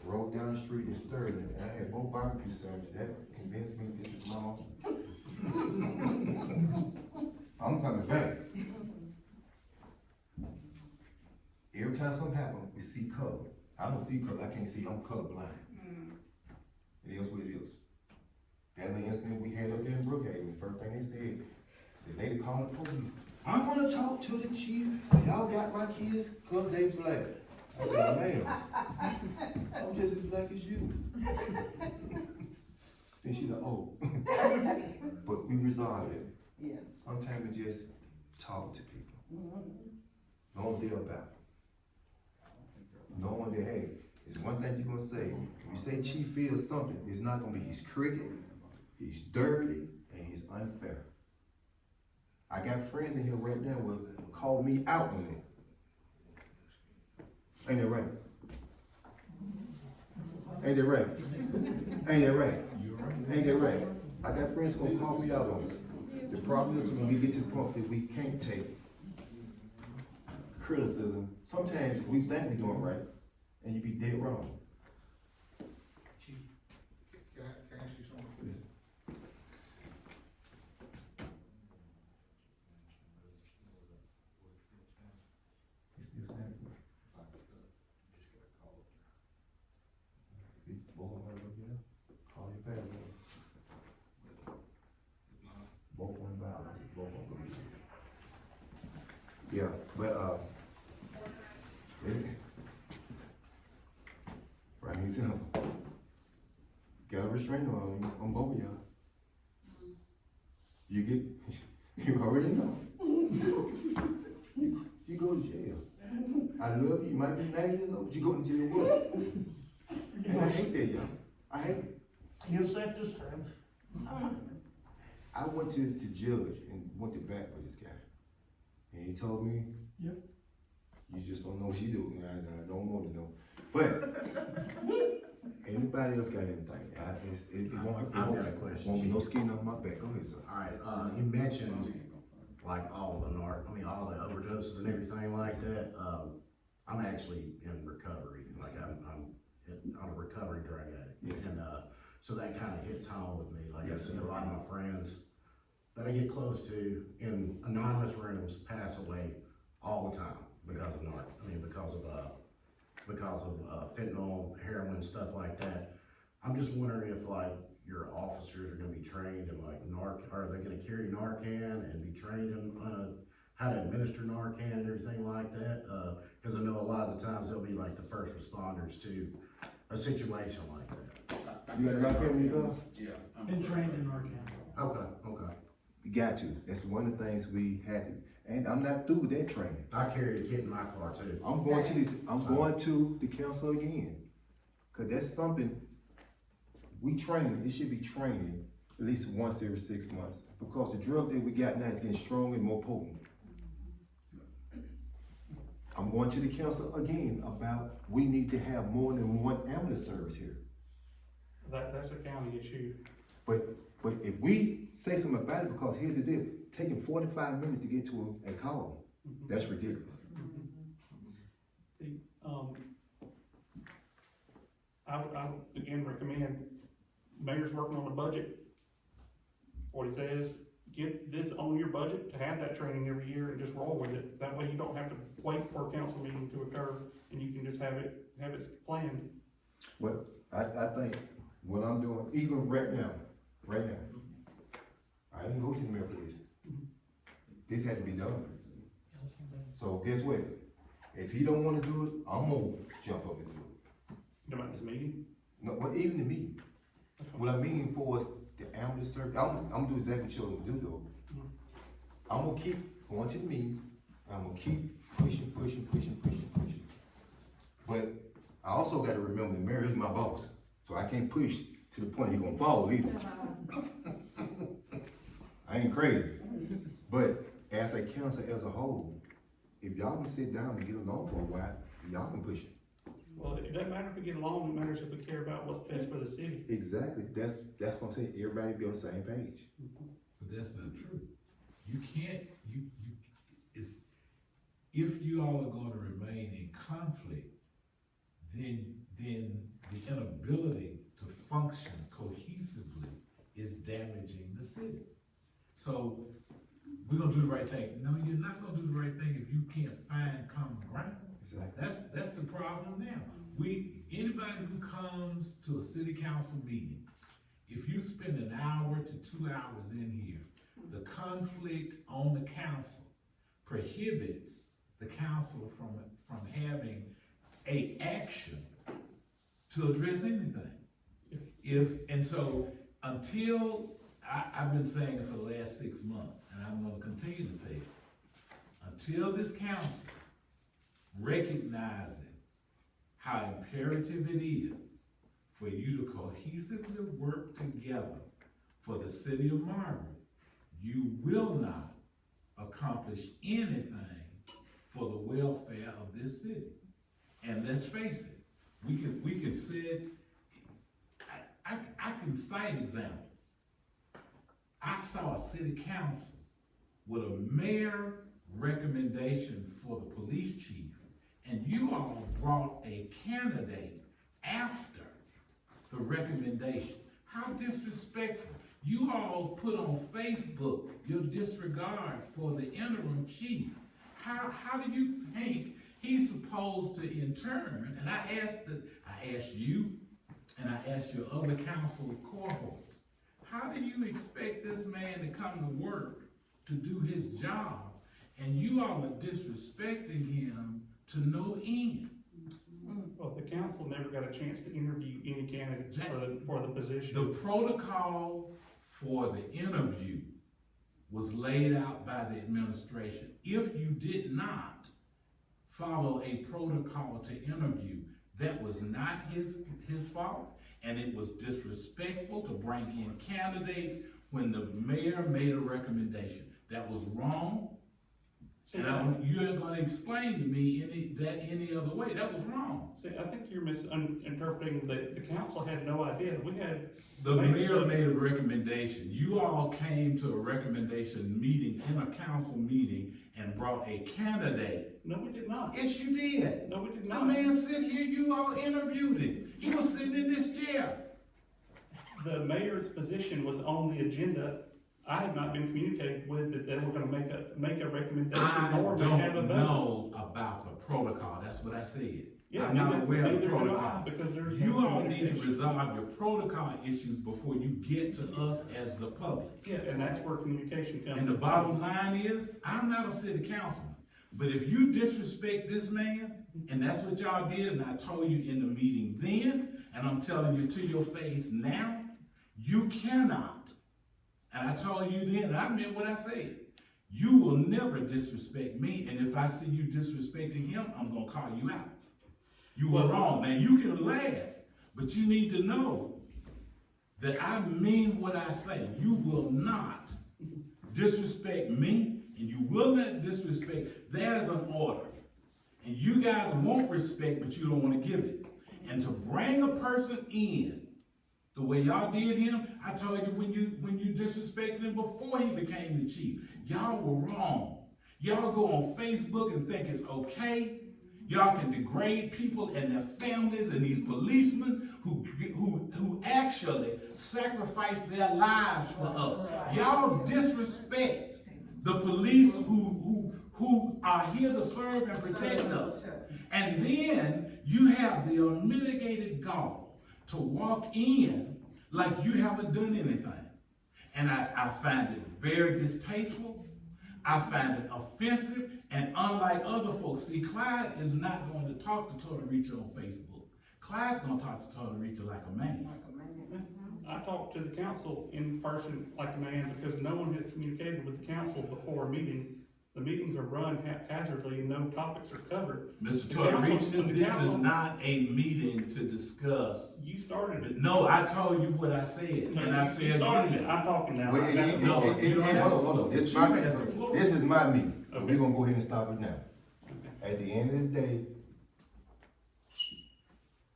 rode down the street in Sterling, and I had both barbecue sandwiches. That convinced me this is my home. I'm coming back. Every time something happens, we see color. I don't see color, I can't see, I'm colorblind. It is what it is. That little incident we had up there in Brookhaven, the first thing they said, the lady called the police. I wanna talk to the chief, y'all got my kids cause they black. I said, ma'am, I'm just as black as you. Then she said, oh. But we resolved it. Yeah. Sometimes we just talk to people. Knowing they're about. Knowing that, hey, there's one thing you're gonna say. If you say Chief feels something, it's not gonna be he's crooked, he's dirty, and he's unfair. I got friends in here right now will call me out on it. Ain't that right? Ain't that right? Ain't that right? Ain't that right? I got friends who gonna call me out on it. The problem is when we get to the point that we can't take criticism, sometimes we think we're doing right, and you be dead wrong. Chief, can I ask you something? Listen. It's still standing. Both of them, call your family. Both of them bow, both of them. Yeah, but right, he's simple. Got a restraining order on both of y'all. You already know. You go to jail. I love you, you might be 90 years old, but you go to jail with. And I hate that, y'all. I hate it. You're safe this time. I went to judge and went to bat for this guy. And he told me, Yep. You just don't know what you do. I don't want to know. But anybody else got anything? It won't I've got a question. Won't be no skin off my back. Go ahead, sir. All right, you mentioned like all the all the overdoses and everything like that. I'm actually in recovery. Like I'm a recovering drug addict. Yes. And so that kind of hits home with me. Like Yes, I see sir. a lot of my friends that I get close to in anonymous rooms pass away all the time because of narc. I mean, because of fentanyl, heroin, stuff like that. I'm just wondering if like your officers are gonna be trained in like are they gonna carry Narcan and be trained in, how to administer Narcan and everything like that? Cause I know a lot of the times they'll be like the first responders to a situation like that. You got Narcan when you go? Yeah. I'm Been sure. trained in Narcan. Okay. We got to. That's one of the things we had to, and I'm not through with that training. I carry a kit in my car too. I'm going to the council again, cause that's something, we train, it should be training at least once every 6 months, because the drug that we got now is getting stronger and more potent. I'm going to the council again about, we need to have more than one ambulance service here. That's a county issue. But if we say something about it, because here's the deal, taking 45 minutes to get to a call, that's ridiculous. I would again recommend, mayor's working on a budget. What he says, get this on your budget to have that training every year and just roll with it. That way you don't have to wait for a council meeting to occur and you can just have it planned. But I think what I'm doing, even right now, I didn't go to the mayor for this. This had to be done. So guess what? If he don't wanna do it, I'm gonna jump up and do it. About this meeting? No, but even the meeting, what I mean for is the ambulance service, I'm gonna do exactly what you're gonna do though. I'm gonna keep going to the meetings, I'm gonna keep pushing. But I also gotta remember the mayor is my boss, so I can't push to the point he gonna fall either. I ain't crazy, but as a council as a whole, if y'all can sit down and get along for a while, y'all can push it. Well, it doesn't matter if we get along, it matters if we care about what's best for the city. Exactly, that's what I'm saying, everybody be on the same page. But that's not true. You can't, it's, if you all are gonna remain in conflict, then the inability to function cohesively is damaging the city. So, we're gonna do the right thing. No, you're not gonna do the right thing if you can't find common ground. Exactly. That's the problem now. Anybody who comes to a city council meeting, if you spend an hour to 2 hours in here, the conflict on the council prohibits the council from having a action to address anything. Until, I've been saying it for the last 6 months, and I'm gonna continue to say it, until this council recognizes how imperative it is for you to cohesively work together for the city of Margaret, you will not accomplish anything for the welfare of this city. And let's face it, we can sit, I can cite examples. I saw a city council with a mayor recommendation for the police chief, and you all brought a candidate after the recommendation. How disrespectful. You all put on Facebook your disregard for the interim chief. How do you think he's supposed to in turn? And I asked you, and I asked your other council cohorts, how do you expect this man to come to work to do his job, and you all are disrespecting him to no end? Well, the council never got a chance to interview any candidates for the position. The protocol for the interview was laid out by the administration. If you did not follow a protocol to interview, that was not his fault, and it was disrespectful to bring in candidates when the mayor made a recommendation. That was wrong. And you ain't gonna explain to me any other way. That was wrong. See, I think you're misinterpreting that the council had no idea. The mayor made a recommendation. You all came to a recommendation meeting in a council meeting and brought a candidate. No, we did not. Yes, you did. No, we did The not. man sit here, you all interviewed him. He was sitting in this chair. The mayor's position was on the agenda. I have not been communicated with that they were gonna make a recommendation, I nor may have a don't vote. know about the protocol, that's what I said. Yeah, I'm not aware of the neither do I, protocol. because there's You no all need to communication. resolve your protocol issues before you get to us as the public. Yes, and that's where communication comes. And the in. bottom line is, I'm not a city councilman, but if you disrespect this man, and that's what y'all did, and I told you in the meeting then, and I'm telling you to your face now, you cannot. And I told you then, and I meant what I said. You will never disrespect me, and if I see you disrespecting him, I'm gonna call you out. You were wrong, man. You can laugh, but you need to know that I mean what I say. You will not disrespect me, and you will not disrespect. There's an order, and you guys want respect, but you don't want to give it. And to bring a person in the way y'all did him, I told you when you disrespected him before he became the chief, y'all were wrong. Y'all go on Facebook and think it's okay. Y'all can degrade people and their families and these policemen who actually sacrifice their lives for us. Y'all disrespect the police who are here to serve and protect us. And then you have the unmitigated gall to walk in like you haven't done anything. And I find it very distasteful. I find it offensive, and unlike other folks, see, Clyde is not going to talk to Tony Reacher on Facebook. Clyde's going to talk to Tony Reacher like a man. I talked to the council in person like a man, because no one has communicated with the council before a meeting. The meetings are run haphazardly and no topics are covered. Mr. The Tony council- Reacher, the this is council- not a meeting to discuss. You started it. No, I told you what I said, and I You said started again. it. I'm talking now. Wait, I got the no, floor. you don't have the hold on. The This chief has the floor. is my meeting. So Okay. we're gonna go ahead and stop it now. Okay. At the end of the day,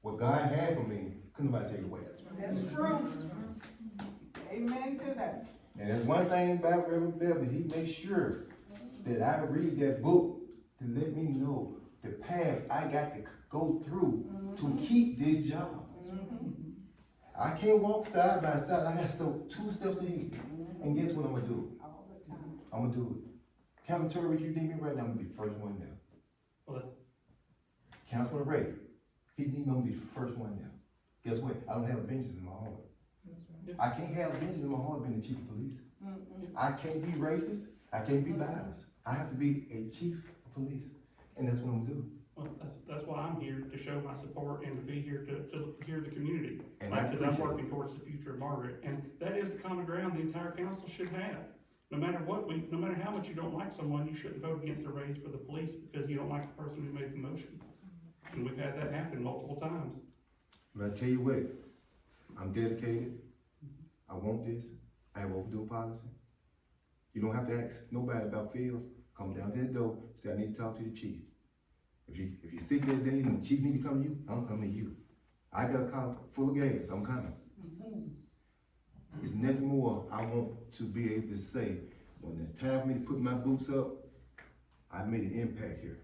what God had for me, couldn't nobody take away. That's true. Amen to that. And there's one thing about Reverend Beverly, he makes sure that I read that book to let me know the path I got to go through to keep this job. I can't walk side by side, I got to go 2 steps ahead. And guess what I'm gonna do? All the time. I'm gonna do it. Councilman Torrey, you need me right now, I'm gonna be the first one now. Well, that's- Councilman Ray, if he need me, I'm gonna be the first one now. Guess what? I don't have vengeance in my heart. I can't have vengeance in my heart being the chief of police. I can't be racist, I can't be biased. I have to be a chief of police, and that's what I'm gonna do. Well, that's why I'm here, to show my support and to be here to hear the community. And I Because I'm appreciate working towards the future of Margaret, and that is the common ground the entire council should have. No matter how much you don't like someone, you shouldn't vote against a raise for the police because you don't like the person who made the motion. And we've had that happen multiple times. But I tell you what, I'm dedicated, I want this, I have overdue policy. You don't have to ask nobody about fields, come down to the door, say I need to talk to the chief. If you sick that day and the chief need to come to you, I'm coming to you. I got a car full of gas, I'm coming. It's nothing more I want to be able to say, when it's time for me to put my boots up, I made an impact here.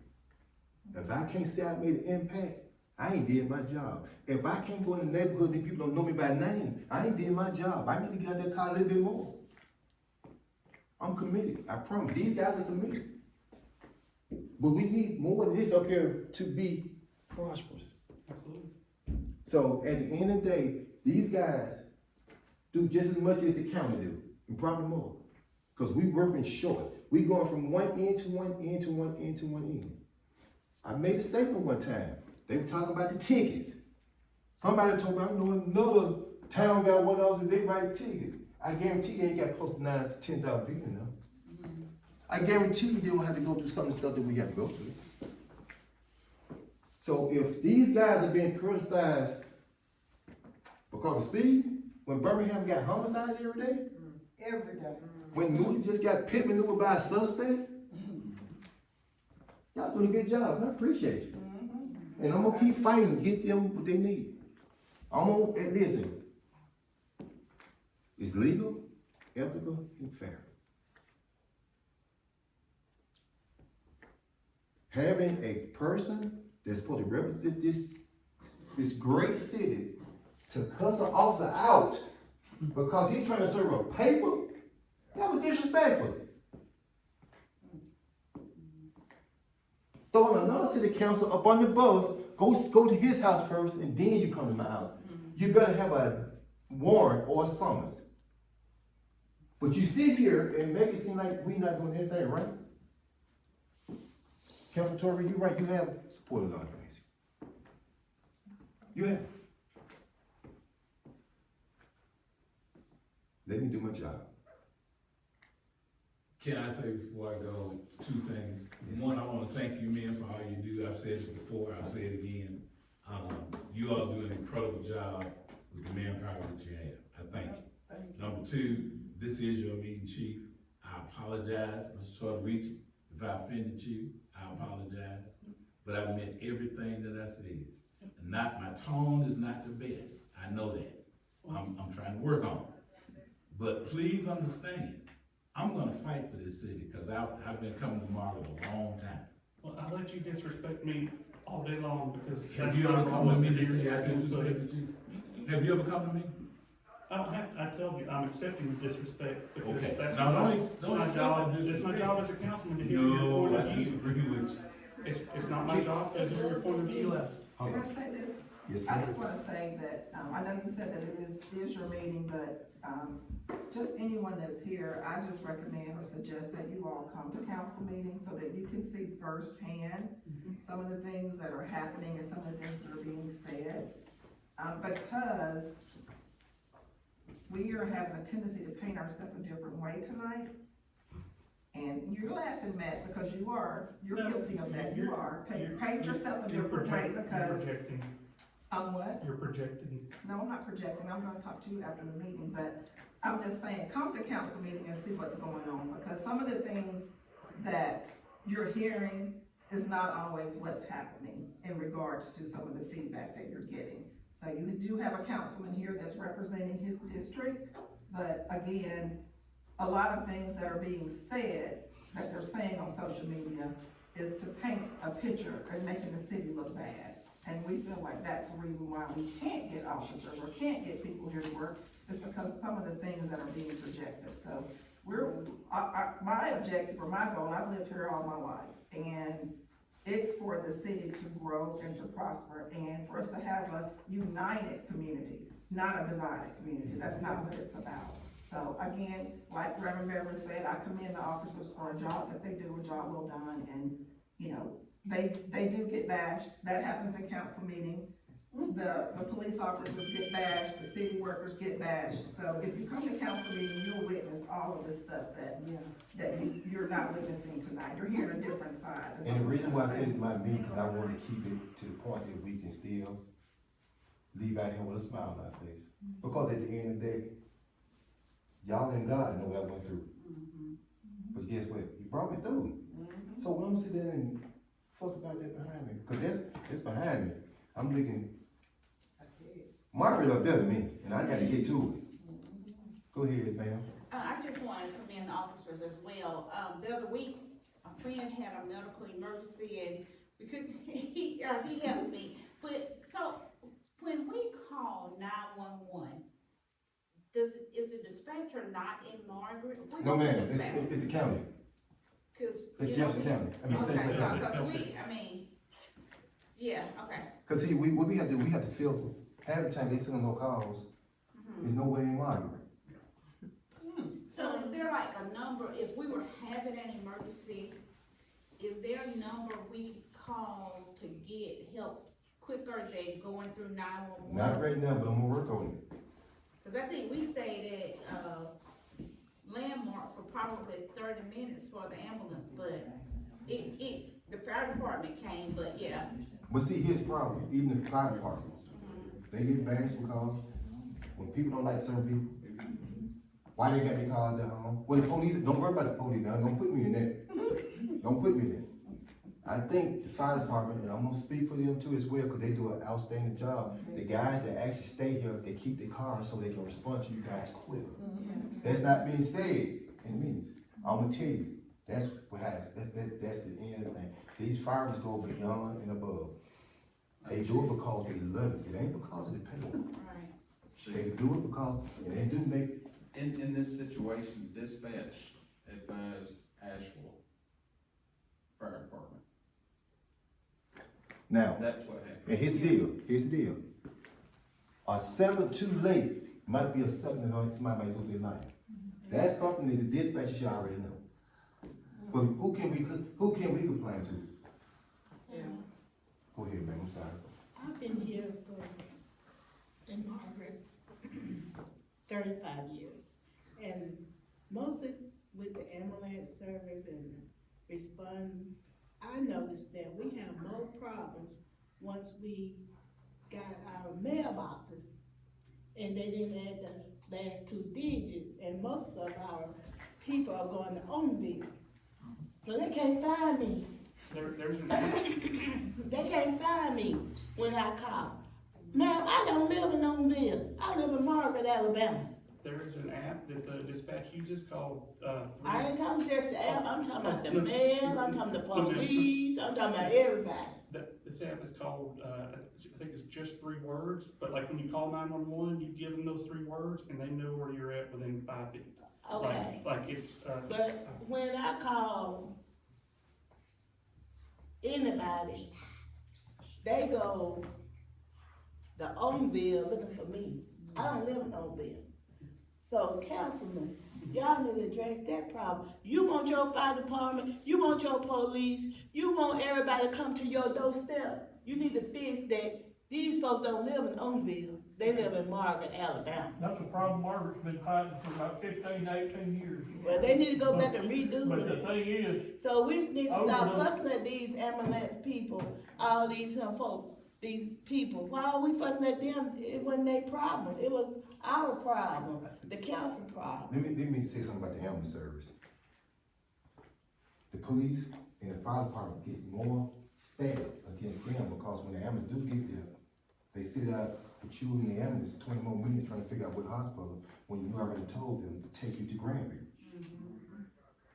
If I can't say I made an impact, I ain't did my job. If I can't go in the neighborhood and people don't know me by name, I ain't did my job. I need to get out that car a little bit more. I'm committed, I promise. These guys are committed. But we need more than this up here to be prosperous. Absolutely. So at the end of the day, these guys do just as much as the county do, and probably more. Cause we working short. We going from one end to one end to one end to one end. I made a statement one time. They were talking about the tickets. Somebody told me I know another town got one of those and they write tickets. I guarantee you ain't got close to 9,000 to 10,000 people now. I guarantee you they don't have to go through some of the stuff that we have to go through. So if these guys are being criticized because of speed, when Birmingham got homicides every day, Every day. when Moody just got pit maneuvered by a suspect, y'all doing a good job, and I appreciate you. And I'm gonna keep fighting to get them what they need. And listen, it's legal, ethical, and fair. Having a person that's supposed to represent this great city to cuss an officer out because he's trying to serve a paper, That was disrespectful. Throwing another city council up on the bus, go to his house first, and then you come to my house. You better have a warrant or a summons. But you sit here and make it seem like we not doing anything, right? Councilman Torrey, you're right, you have supported a lot of things. You have. Let me do my job. Can I say before I go, two things? Yes. One, I wanna thank you, men, for all you do. I've said it before, I'll say it again. You all do an incredible job with the manpower that you have. I thank you. Number two, this is your meeting, chief. I apologize, Mr. Tortorici, if I offended you, I apologize. But I meant everything that I said. My tone is not the best, I know that. I'm trying to work on it. But please understand, I'm gonna fight for this city, cause I've been coming to Margaret a long time. Well, I let you disrespect me all day long because. Have you ever come to me to say I disrespected you? Have you ever come to me? I don't have, I tell you, I'm accepting the disrespect because Okay. that's Now, don't my accept job, the it's my disrespect. job as a councilman to hear your No, point I of view. disagree with you. It's not my job to hear your point of view. Hold Can on. I say this? Yes, I ma'am. just wanna say that, I know you said that it is your meeting, but, just anyone that's here, I just recommend or suggest that you all come to council meetings so that you can see firsthand some of the things that are happening and some of the things that are being said. Because we are having a tendency to paint ourselves a different way tonight. And you're laughing, Matt, because you're No, guilty of that, you're- you are. you're- Paint yourself a You're different way projecting, because, what? you're projecting. No, I'm not projecting, I'm gonna talk to you after the meeting, but I'm just saying, come to council meeting and see what's going on, because some of the things that you're hearing is not always what's happening in regards to some of the feedback that you're getting. So you do have a councilman here that's representing his district, but again, a lot of things that are being said, that they're saying on social media, is to paint a picture and making the city look bad. And we feel like that's the reason why we can't get officers or can't get people here to work, is because some of the things that are being projected. So my objective or my goal, I've lived here all my life, and it's for the city to grow and to prosper, and for us to have a united community, not a divided community. That's not what it's about. So again, like Reverend Beverly said, I commend the officers for a job that they do, a job well done, and, you know, they do get bashed. That happens in council meeting. The police officers get bashed, the city workers get bashed. So if you come to council meeting, you'll witness all of the stuff that you're not witnessing tonight. You're hearing a different side. That's And the all I'm reason why I saying. said it might be, because I want to keep it to the point that we can still leave out here with a smile on our face. Because at the end of the day, y'all and God know what I went through. But guess what? He brought me through. So when I'm sitting there and fuss about that behind me, because that's behind me, I'm looking, Margaret up there to me, and I got to get to it. Go ahead, ma'am. I just want to commend the officers as well. The other week, a friend had a medical emergency and we couldn't, he helped me. But, so, when we call 911, is the dispatcher not in Margaret? Where No, is ma'am, the dispatcher? it's the county. 'Cause, It's you know, Jefferson County. I mean, St. Okay, Clair County. because yeah, okay. Cause see, what we have to do, we have to filter. Half the time they send us no calls, there's no way in Margaret. So is there like a number, if we were having an emergency, is there a number we could call to get help quicker than going through 911? Not right now, but I'm gonna work on it. Cause I think we stayed at, Landmark for probably 30 minutes for the ambulance, but the fire department came, but yeah. But see, here's the problem, even the fire departments, they get bashed because when people don't like certain people, why they got their cars at home? Well, the police, don't worry about the police now, don't put me in that. Don't put me in that. I think the fire department, and I'm gonna speak for them too as well, cause they do an outstanding job. The guys that actually stay here, they keep their cars so they can respond to you guys quicker. That's not being said in meetings. I'm gonna tell you, that's what has, that's the end of the thing. These firemen go beyond and above. They do it because they love it. It ain't because of the pay. Right. They do it because, and they do make in this situation, dispatch advised Asheville Fire Department. Now, That's what happened. and here's the deal. A second too late might be a second that somebody might lose their life. That's something that the dispatcher should already know. But who can we complain to? Yeah. Go ahead, ma'am, I'm sorry. I've been here in Margaret, 35 years. And mostly with the ambulance service and respond, I noticed that we have more problems once we got our mailboxes and they didn't add the last 2 digits, and most of our people are going to Ownville. So they can't find me. There's an app, They can't find me when I call. Ma'am, I don't live in Ownville. I live in Margaret, Alabama. there is an app that the dispatch uses called, I ain't talking just the app, I'm talking about the No, mail, I'm talking the police, I'm talking about everybody. This app is called, I think it's just 3 words, but like when you call 911, you give them those 3 words and they know where you're at within 5 feet. Okay, Like it's, but when I call anybody, they go to Ownville looking for me. I don't live in Ownville. So councilman, y'all need to address that problem. You want your fire department, you want your police, you want everybody to come to your doorstep. You need to fix that. These folks don't live in Ownville, they live in Margaret, Alabama. That's a problem Margaret's been fighting for about 15, 18 years. Well, they need to go back and redo But the it. thing is, So we need to stop Overlook. fussing at these ambulance people, all these folks, these people. Why are we fussing at them? It wasn't their problem, it was our problem, the council problem. Let me say something about the ambulance service. The police and the fire department get more staff against them because when the ambulance do get there, they sit out with you in the ambulance 20 more minutes trying to figure out what hospital when you already told them to take you to Grandview.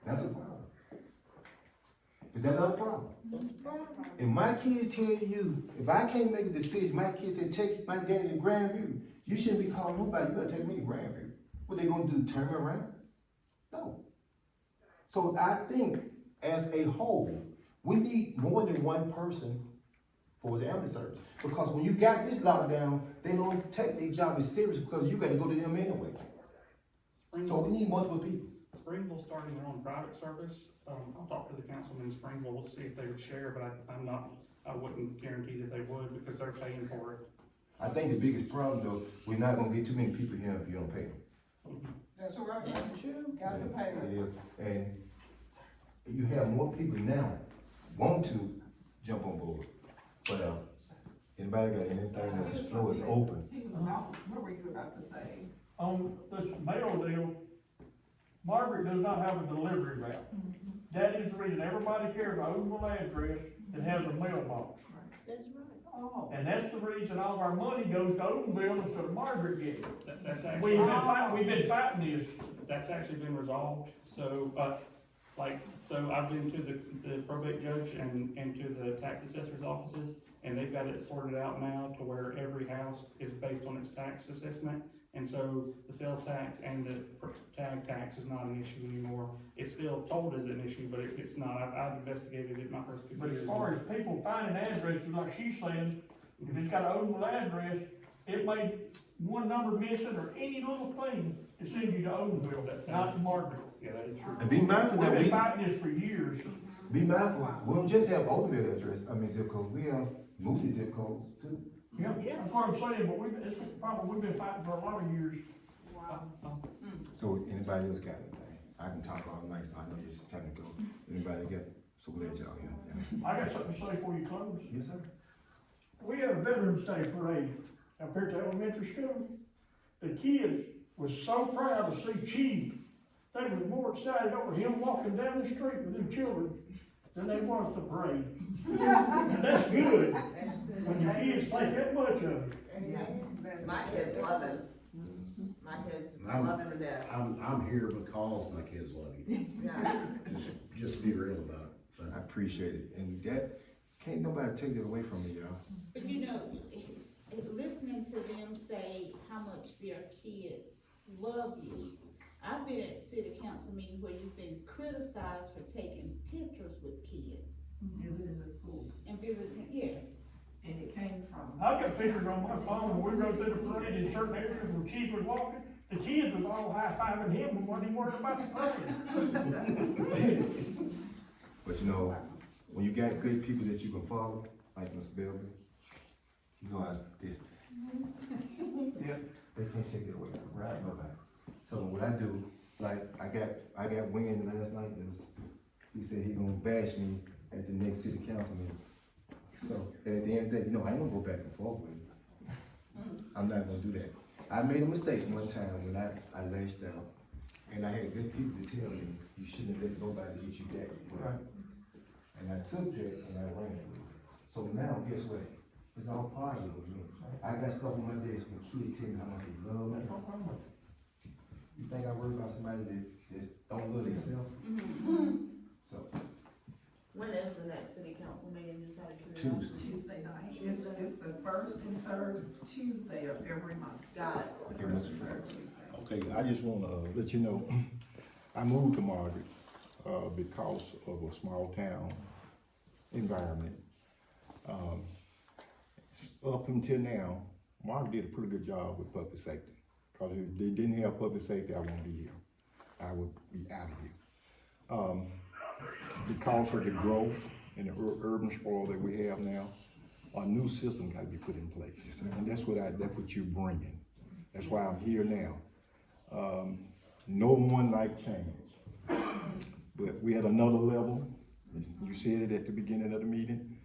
That's a problem. Is that not a problem? If my kids tell you, if I can't make a decision, my kids say, take my daddy to Grandview, you shouldn't be calling nobody, you better take me to Grandview. What they gonna do, turn me around? No. So I think, as a whole, we need more than one person for the ambulance service. Because when you got this lockdown, they don't take their job as serious because you gotta go to them anyway. So we need multiple people. Springville's starting their own private service. I'll talk to the councilman in Springville, see if they would share, but I wouldn't guarantee that they would because they're paying for it. I think the biggest problem though, we're not gonna get too many people here if you don't pay them. That's right. True. Got to pay them. Yeah, and you have more people now want to jump on board. But, anybody got anything, the floor is open. He was about, what were you about to say? on this mail deal, Margaret does not have a delivery route. That is the reason everybody carries an Oakville address that has a mailbox. That's right. Oh. And that's the reason all of our money goes to Oakville instead of Margaret getting it. That's We've actually, been fighting this. that's actually been resolved. So, so I've been to the probate judge and to the tax assessor's offices, and they've got it sorted out now to where every house is based on its tax assessment. And so the sales tax and the tag tax is not an issue anymore. It's still told as an issue, but it's not. I've investigated it my first 2 But years. as far as people finding addresses, like she's saying, if it's got an Oakville address, it may, one number missing or any little thing to send you to Oakville, not to Margaret. Yeah, that is true. And be mindful We've that been fighting this for years. be mindful, we don't just have Oakville address, zip codes, we have movie zip codes too. Yeah, that's what I'm saying, but it's a problem we've been fighting for a lot of years. So anybody else got anything? I can talk all night, so I know it's time to go. Anybody got, so glad y'all here. I got something to say before you close. Yes, sir. We had a Veterans Day parade up here at the elementary school. The kids was so proud to see Chief. They were more excited over him walking down the street with them children than they was the parade. And that's good, when your kids think that much of it. Yeah. My kids love him. My kids love him to death. I'm here because my kids love you. Yeah. Just be real about it. So, I appreciate it, and that, can't nobody take that away from me, y'all. But you know, listening to them say how much their kids love you, I've been at city council meetings where you've been criticized for taking pictures with kids Is it in the school? and visiting, yes. And it came from. I've got pictures on my phone when we rode through the parade in certain areas where Chief was walking, the kids was all high-fiving him and wasn't even worried about the parade. But you know, when you got good people that you can follow, like Mr. Belvin, you know, Yeah. they can't take it away. Right. Nobody. So what I do, like, I got wind last night, he said he gonna bash me at the next city council meeting. So, at the end of the day, you know, I ain't gonna go back and forth with him. I'm not gonna do that. I made a mistake one time when I lashed out, and I had good people to tell me, you shouldn't let nobody get you that way. Right. And I took that and I ran with it. So now, guess what? It's all positive with me. I got stuff on my desk when kids tell me how much they love me. That's no problem. You think I worry about somebody that don't love themselves? So, When is the next city council meeting, just out of curiosity? Tuesday night. It's the first and third Tuesday of every month. Got it. okay, Mr. Frank. Okay, I just wanna, let you know, I moved to Margaret, because of a small town environment. Up until now, Margaret did a pretty good job with public safety. Cause if they didn't have public safety, I wouldn't be here. I would be out of here. Because of the growth and the urban sprawl that we have now, a new system gotta be put in place. And that's what you're bringing. That's why I'm here now. No one like change. But we at another level. You said it at the beginning of the meeting.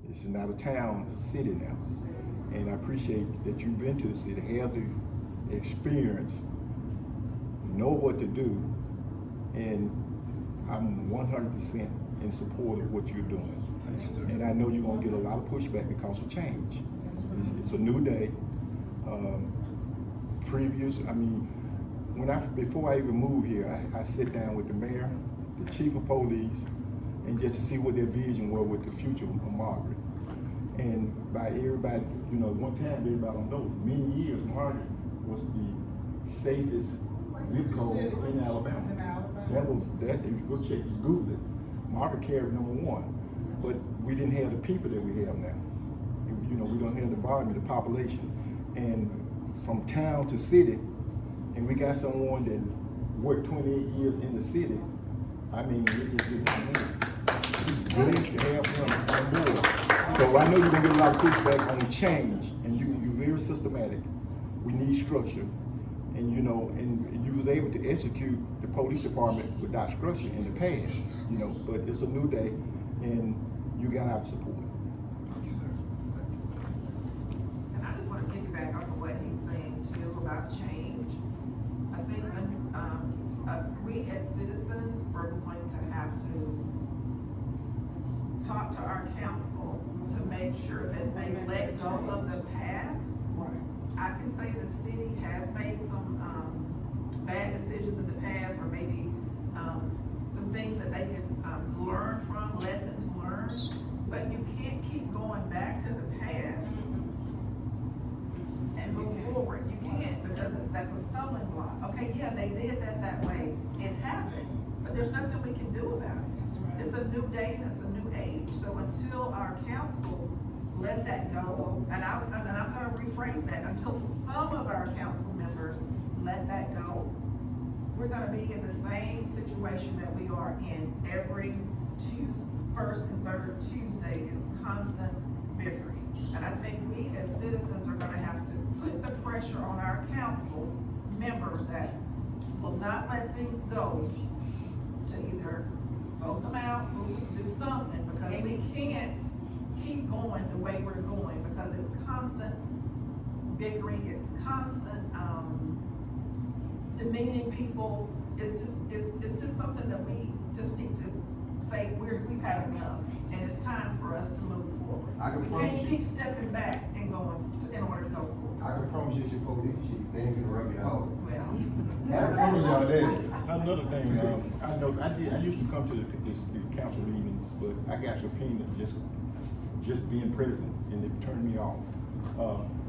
It's not a town, it's a city now. And I appreciate that you've been to the city, have the experience, know what to do, and I'm 100% in support of what you're doing. Thank you, sir. And I know you're gonna get a lot of pushback because of change. It's a new day. Before I even moved here, I sit down with the mayor, the chief of police, and just to see what their vision were with the future of Margaret. And by everybody, you know, one time, everybody don't know, many years, Margaret was the safest zip code in Alabama. If you go check, just Google it. Margaret carried #1, but we didn't have the people that we have now. You know, we don't have the volume of the population. And from town to city, and we got someone that worked 28 years in the city, I mean, it just didn't come in. Blessed to have him on board. So I know you're gonna get a lot of pushback on the change, and you're very systematic. We need structure. And you know, and you was able to execute the police department without structure in the past, you know, but it's a new day and you got our support. Thank you, sir. And I just wanna piggyback off of what he's saying too about change. I think, we as citizens are going to have to talk to our council to make sure that they let go of the past. Right. I can say the city has made some, bad decisions in the past, or maybe, some things that they can, learn from, lessons learned, but you can't keep going back to the past and move forward. You can't, because that's a stumbling block. Okay, yeah, they did that way, it happened, but there's nothing we can do about it. It's a new day and it's a new age, so until our council let that go, and I'm gonna rephrase that, until some of our council members let that go, we're gonna be in the same situation that we are in every first and third Tuesday, is constant bickering. And I think we as citizens are gonna have to put the pressure on our council members that will not let things go, to either vote them out, or do something, because we can't keep going the way we're going, because it's constant bickering, it's constant, demeaning people. It's just something that we just need to say, we've had enough, and it's time for us to move forward. I can We promise can't you- keep stepping back and going, in order to go forward. I can promise you, your police chief, they ain't gonna run me out. Well. I can promise y'all that. Another thing, I know, I used to come to the council meetings, but I got subpoenaed just being present, and it turned me off.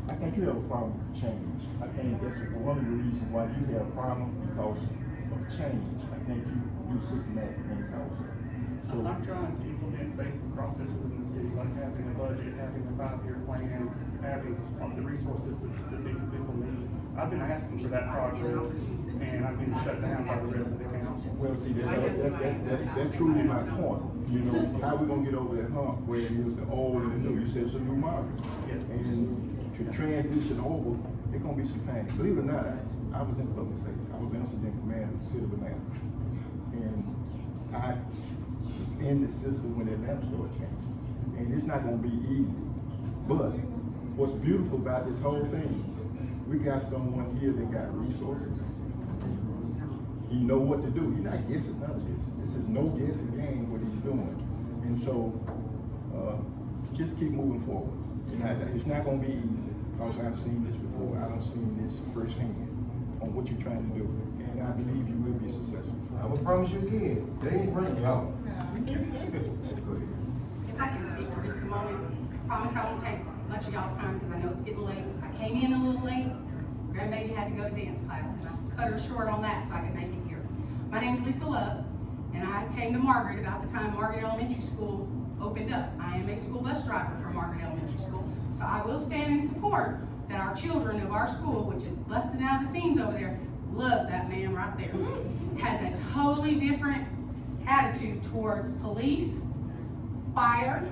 I think you have a problem with change. I think that's one of the reasons why you have a problem, because of change. I think you do systematic things also. So I'm trying to implement basic processes in the city, like having a budget, having a 5-year plan, having all the resources that people need. I've been asking for that progress, and I've been shut down by the rest of the council. well, see, that proves my point. You know, how we gonna get over that hump where it is the old and the new? You said it's a new market. Yes. And to transition over, it's gonna be some pain. Believe it or not, I was in public safety. I was incident commander in the city of Atlanta. And I was in the system when Atlanta started changing. And it's not gonna be easy. But what's beautiful about this whole thing, we got someone here that got resources. He know what to do. He's not guessing none of this. This is no guessing game what he's doing. And so, just keep moving forward. It's not gonna be easy, because I've seen this before. I done seen this firsthand on what you're trying to do. And I believe you will be successful. I'm gonna promise you again, they ain't bringing me out. If I can speak for just a moment, I promise I won't take much of y'all's time because I know it's getting late. I came in a little late. Grandbaby had to go to dance class, and I cut her short on that so I could make it here. My name's Lisa Love, and I came to Margaret about the time Margaret Elementary School opened up. I am a school bus driver for Margaret Elementary School, so I will stand in support that our children of our school, which is busting out the seams over there, loves that man right there. Has a totally different attitude towards police, fire,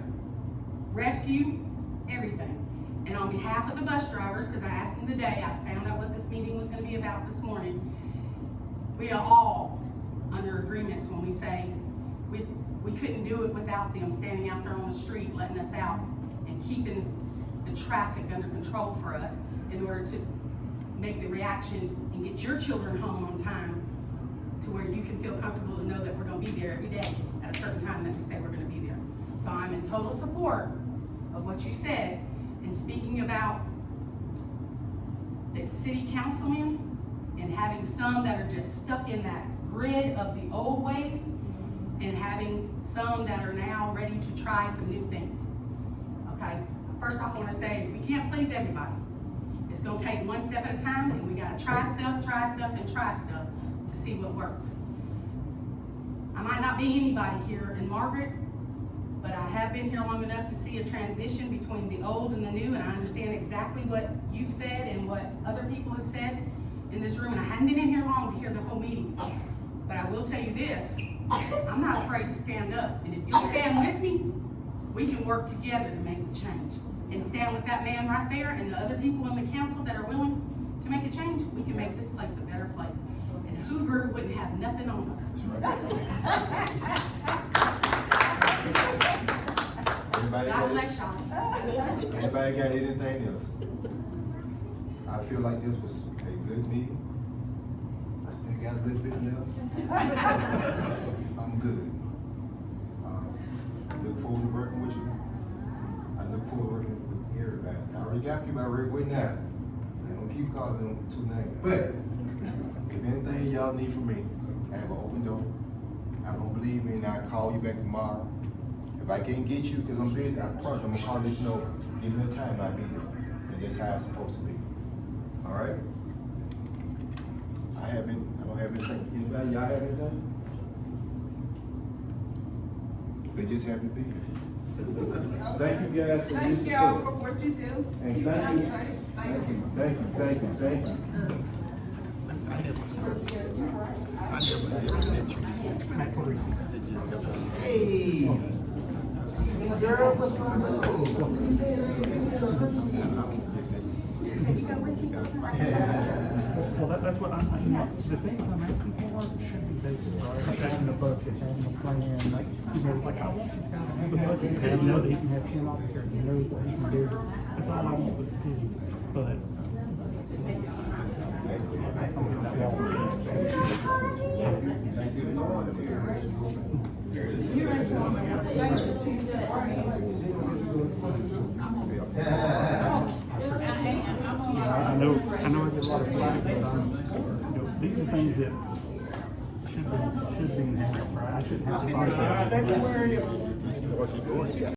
rescue, everything. And on behalf of the bus drivers, because I asked them today, I found out what this meeting was going to be about this morning. We are all under agreements when we say we couldn't do it without them standing out there on the street, letting us out and keeping the traffic under control for us in order to make the reaction and get your children home on time to where you can feel comfortable to know that we're going to be there every day at a certain time that we say we're going to be there. So I'm in total support of what you said. And speaking about the city councilmen and having some that are just stuck in that grid of the old ways and having some that are now ready to try some new things. Okay, first off I want to say is we can't please everybody. It's going to take one step at a time, and we got to try stuff, and try stuff to see what works. I might not be anybody here in Margaret, but I have been here long enough to see a transition between the old and the new, and I understand exactly what you've said and what other people have said in this room, and I hadn't been in here long to hear the whole meeting. But I will tell you this, I'm not afraid to stand up, and if you'll stand with me, we can work together to make the change. And stand with that man right there and the other people in the council that are willing to make a change, we can make this place a better place. And Hoover wouldn't have nothing on us. God bless y'all. Anybody got anything else? I feel like this was a good meeting. I still got a little bit left. I'm good. I look forward to working with you. I look forward to working with everybody. I already got people I work with now. I don't keep calling them 2 names. But if anything y'all need from me, I have an open door. I don't believe me, and I'll call you back tomorrow. If I can't get you because I'm busy, I promise I'm gonna call this note. Give me a time, I'll be there. And that's how it's supposed to be. All right? I don't have anything. Anybody, y'all have anything? They just happen to be here. Thank you guys for your Thank y'all for support. what you do. And Keep thank us you. safe. Thank you, thank you, thank you, thank you. Hey! Girl, what's going on? Well, that's what I'm, the things I'm asking for should be basic, right? Like having a budget, having a plan, like, you know, like I want this guy to have a budget, and know that he can have 10 officers, and know what he can do. That's all I want with the city, but. I know I get a lot of flack, but these are things that should be handled, right? I shouldn't have to.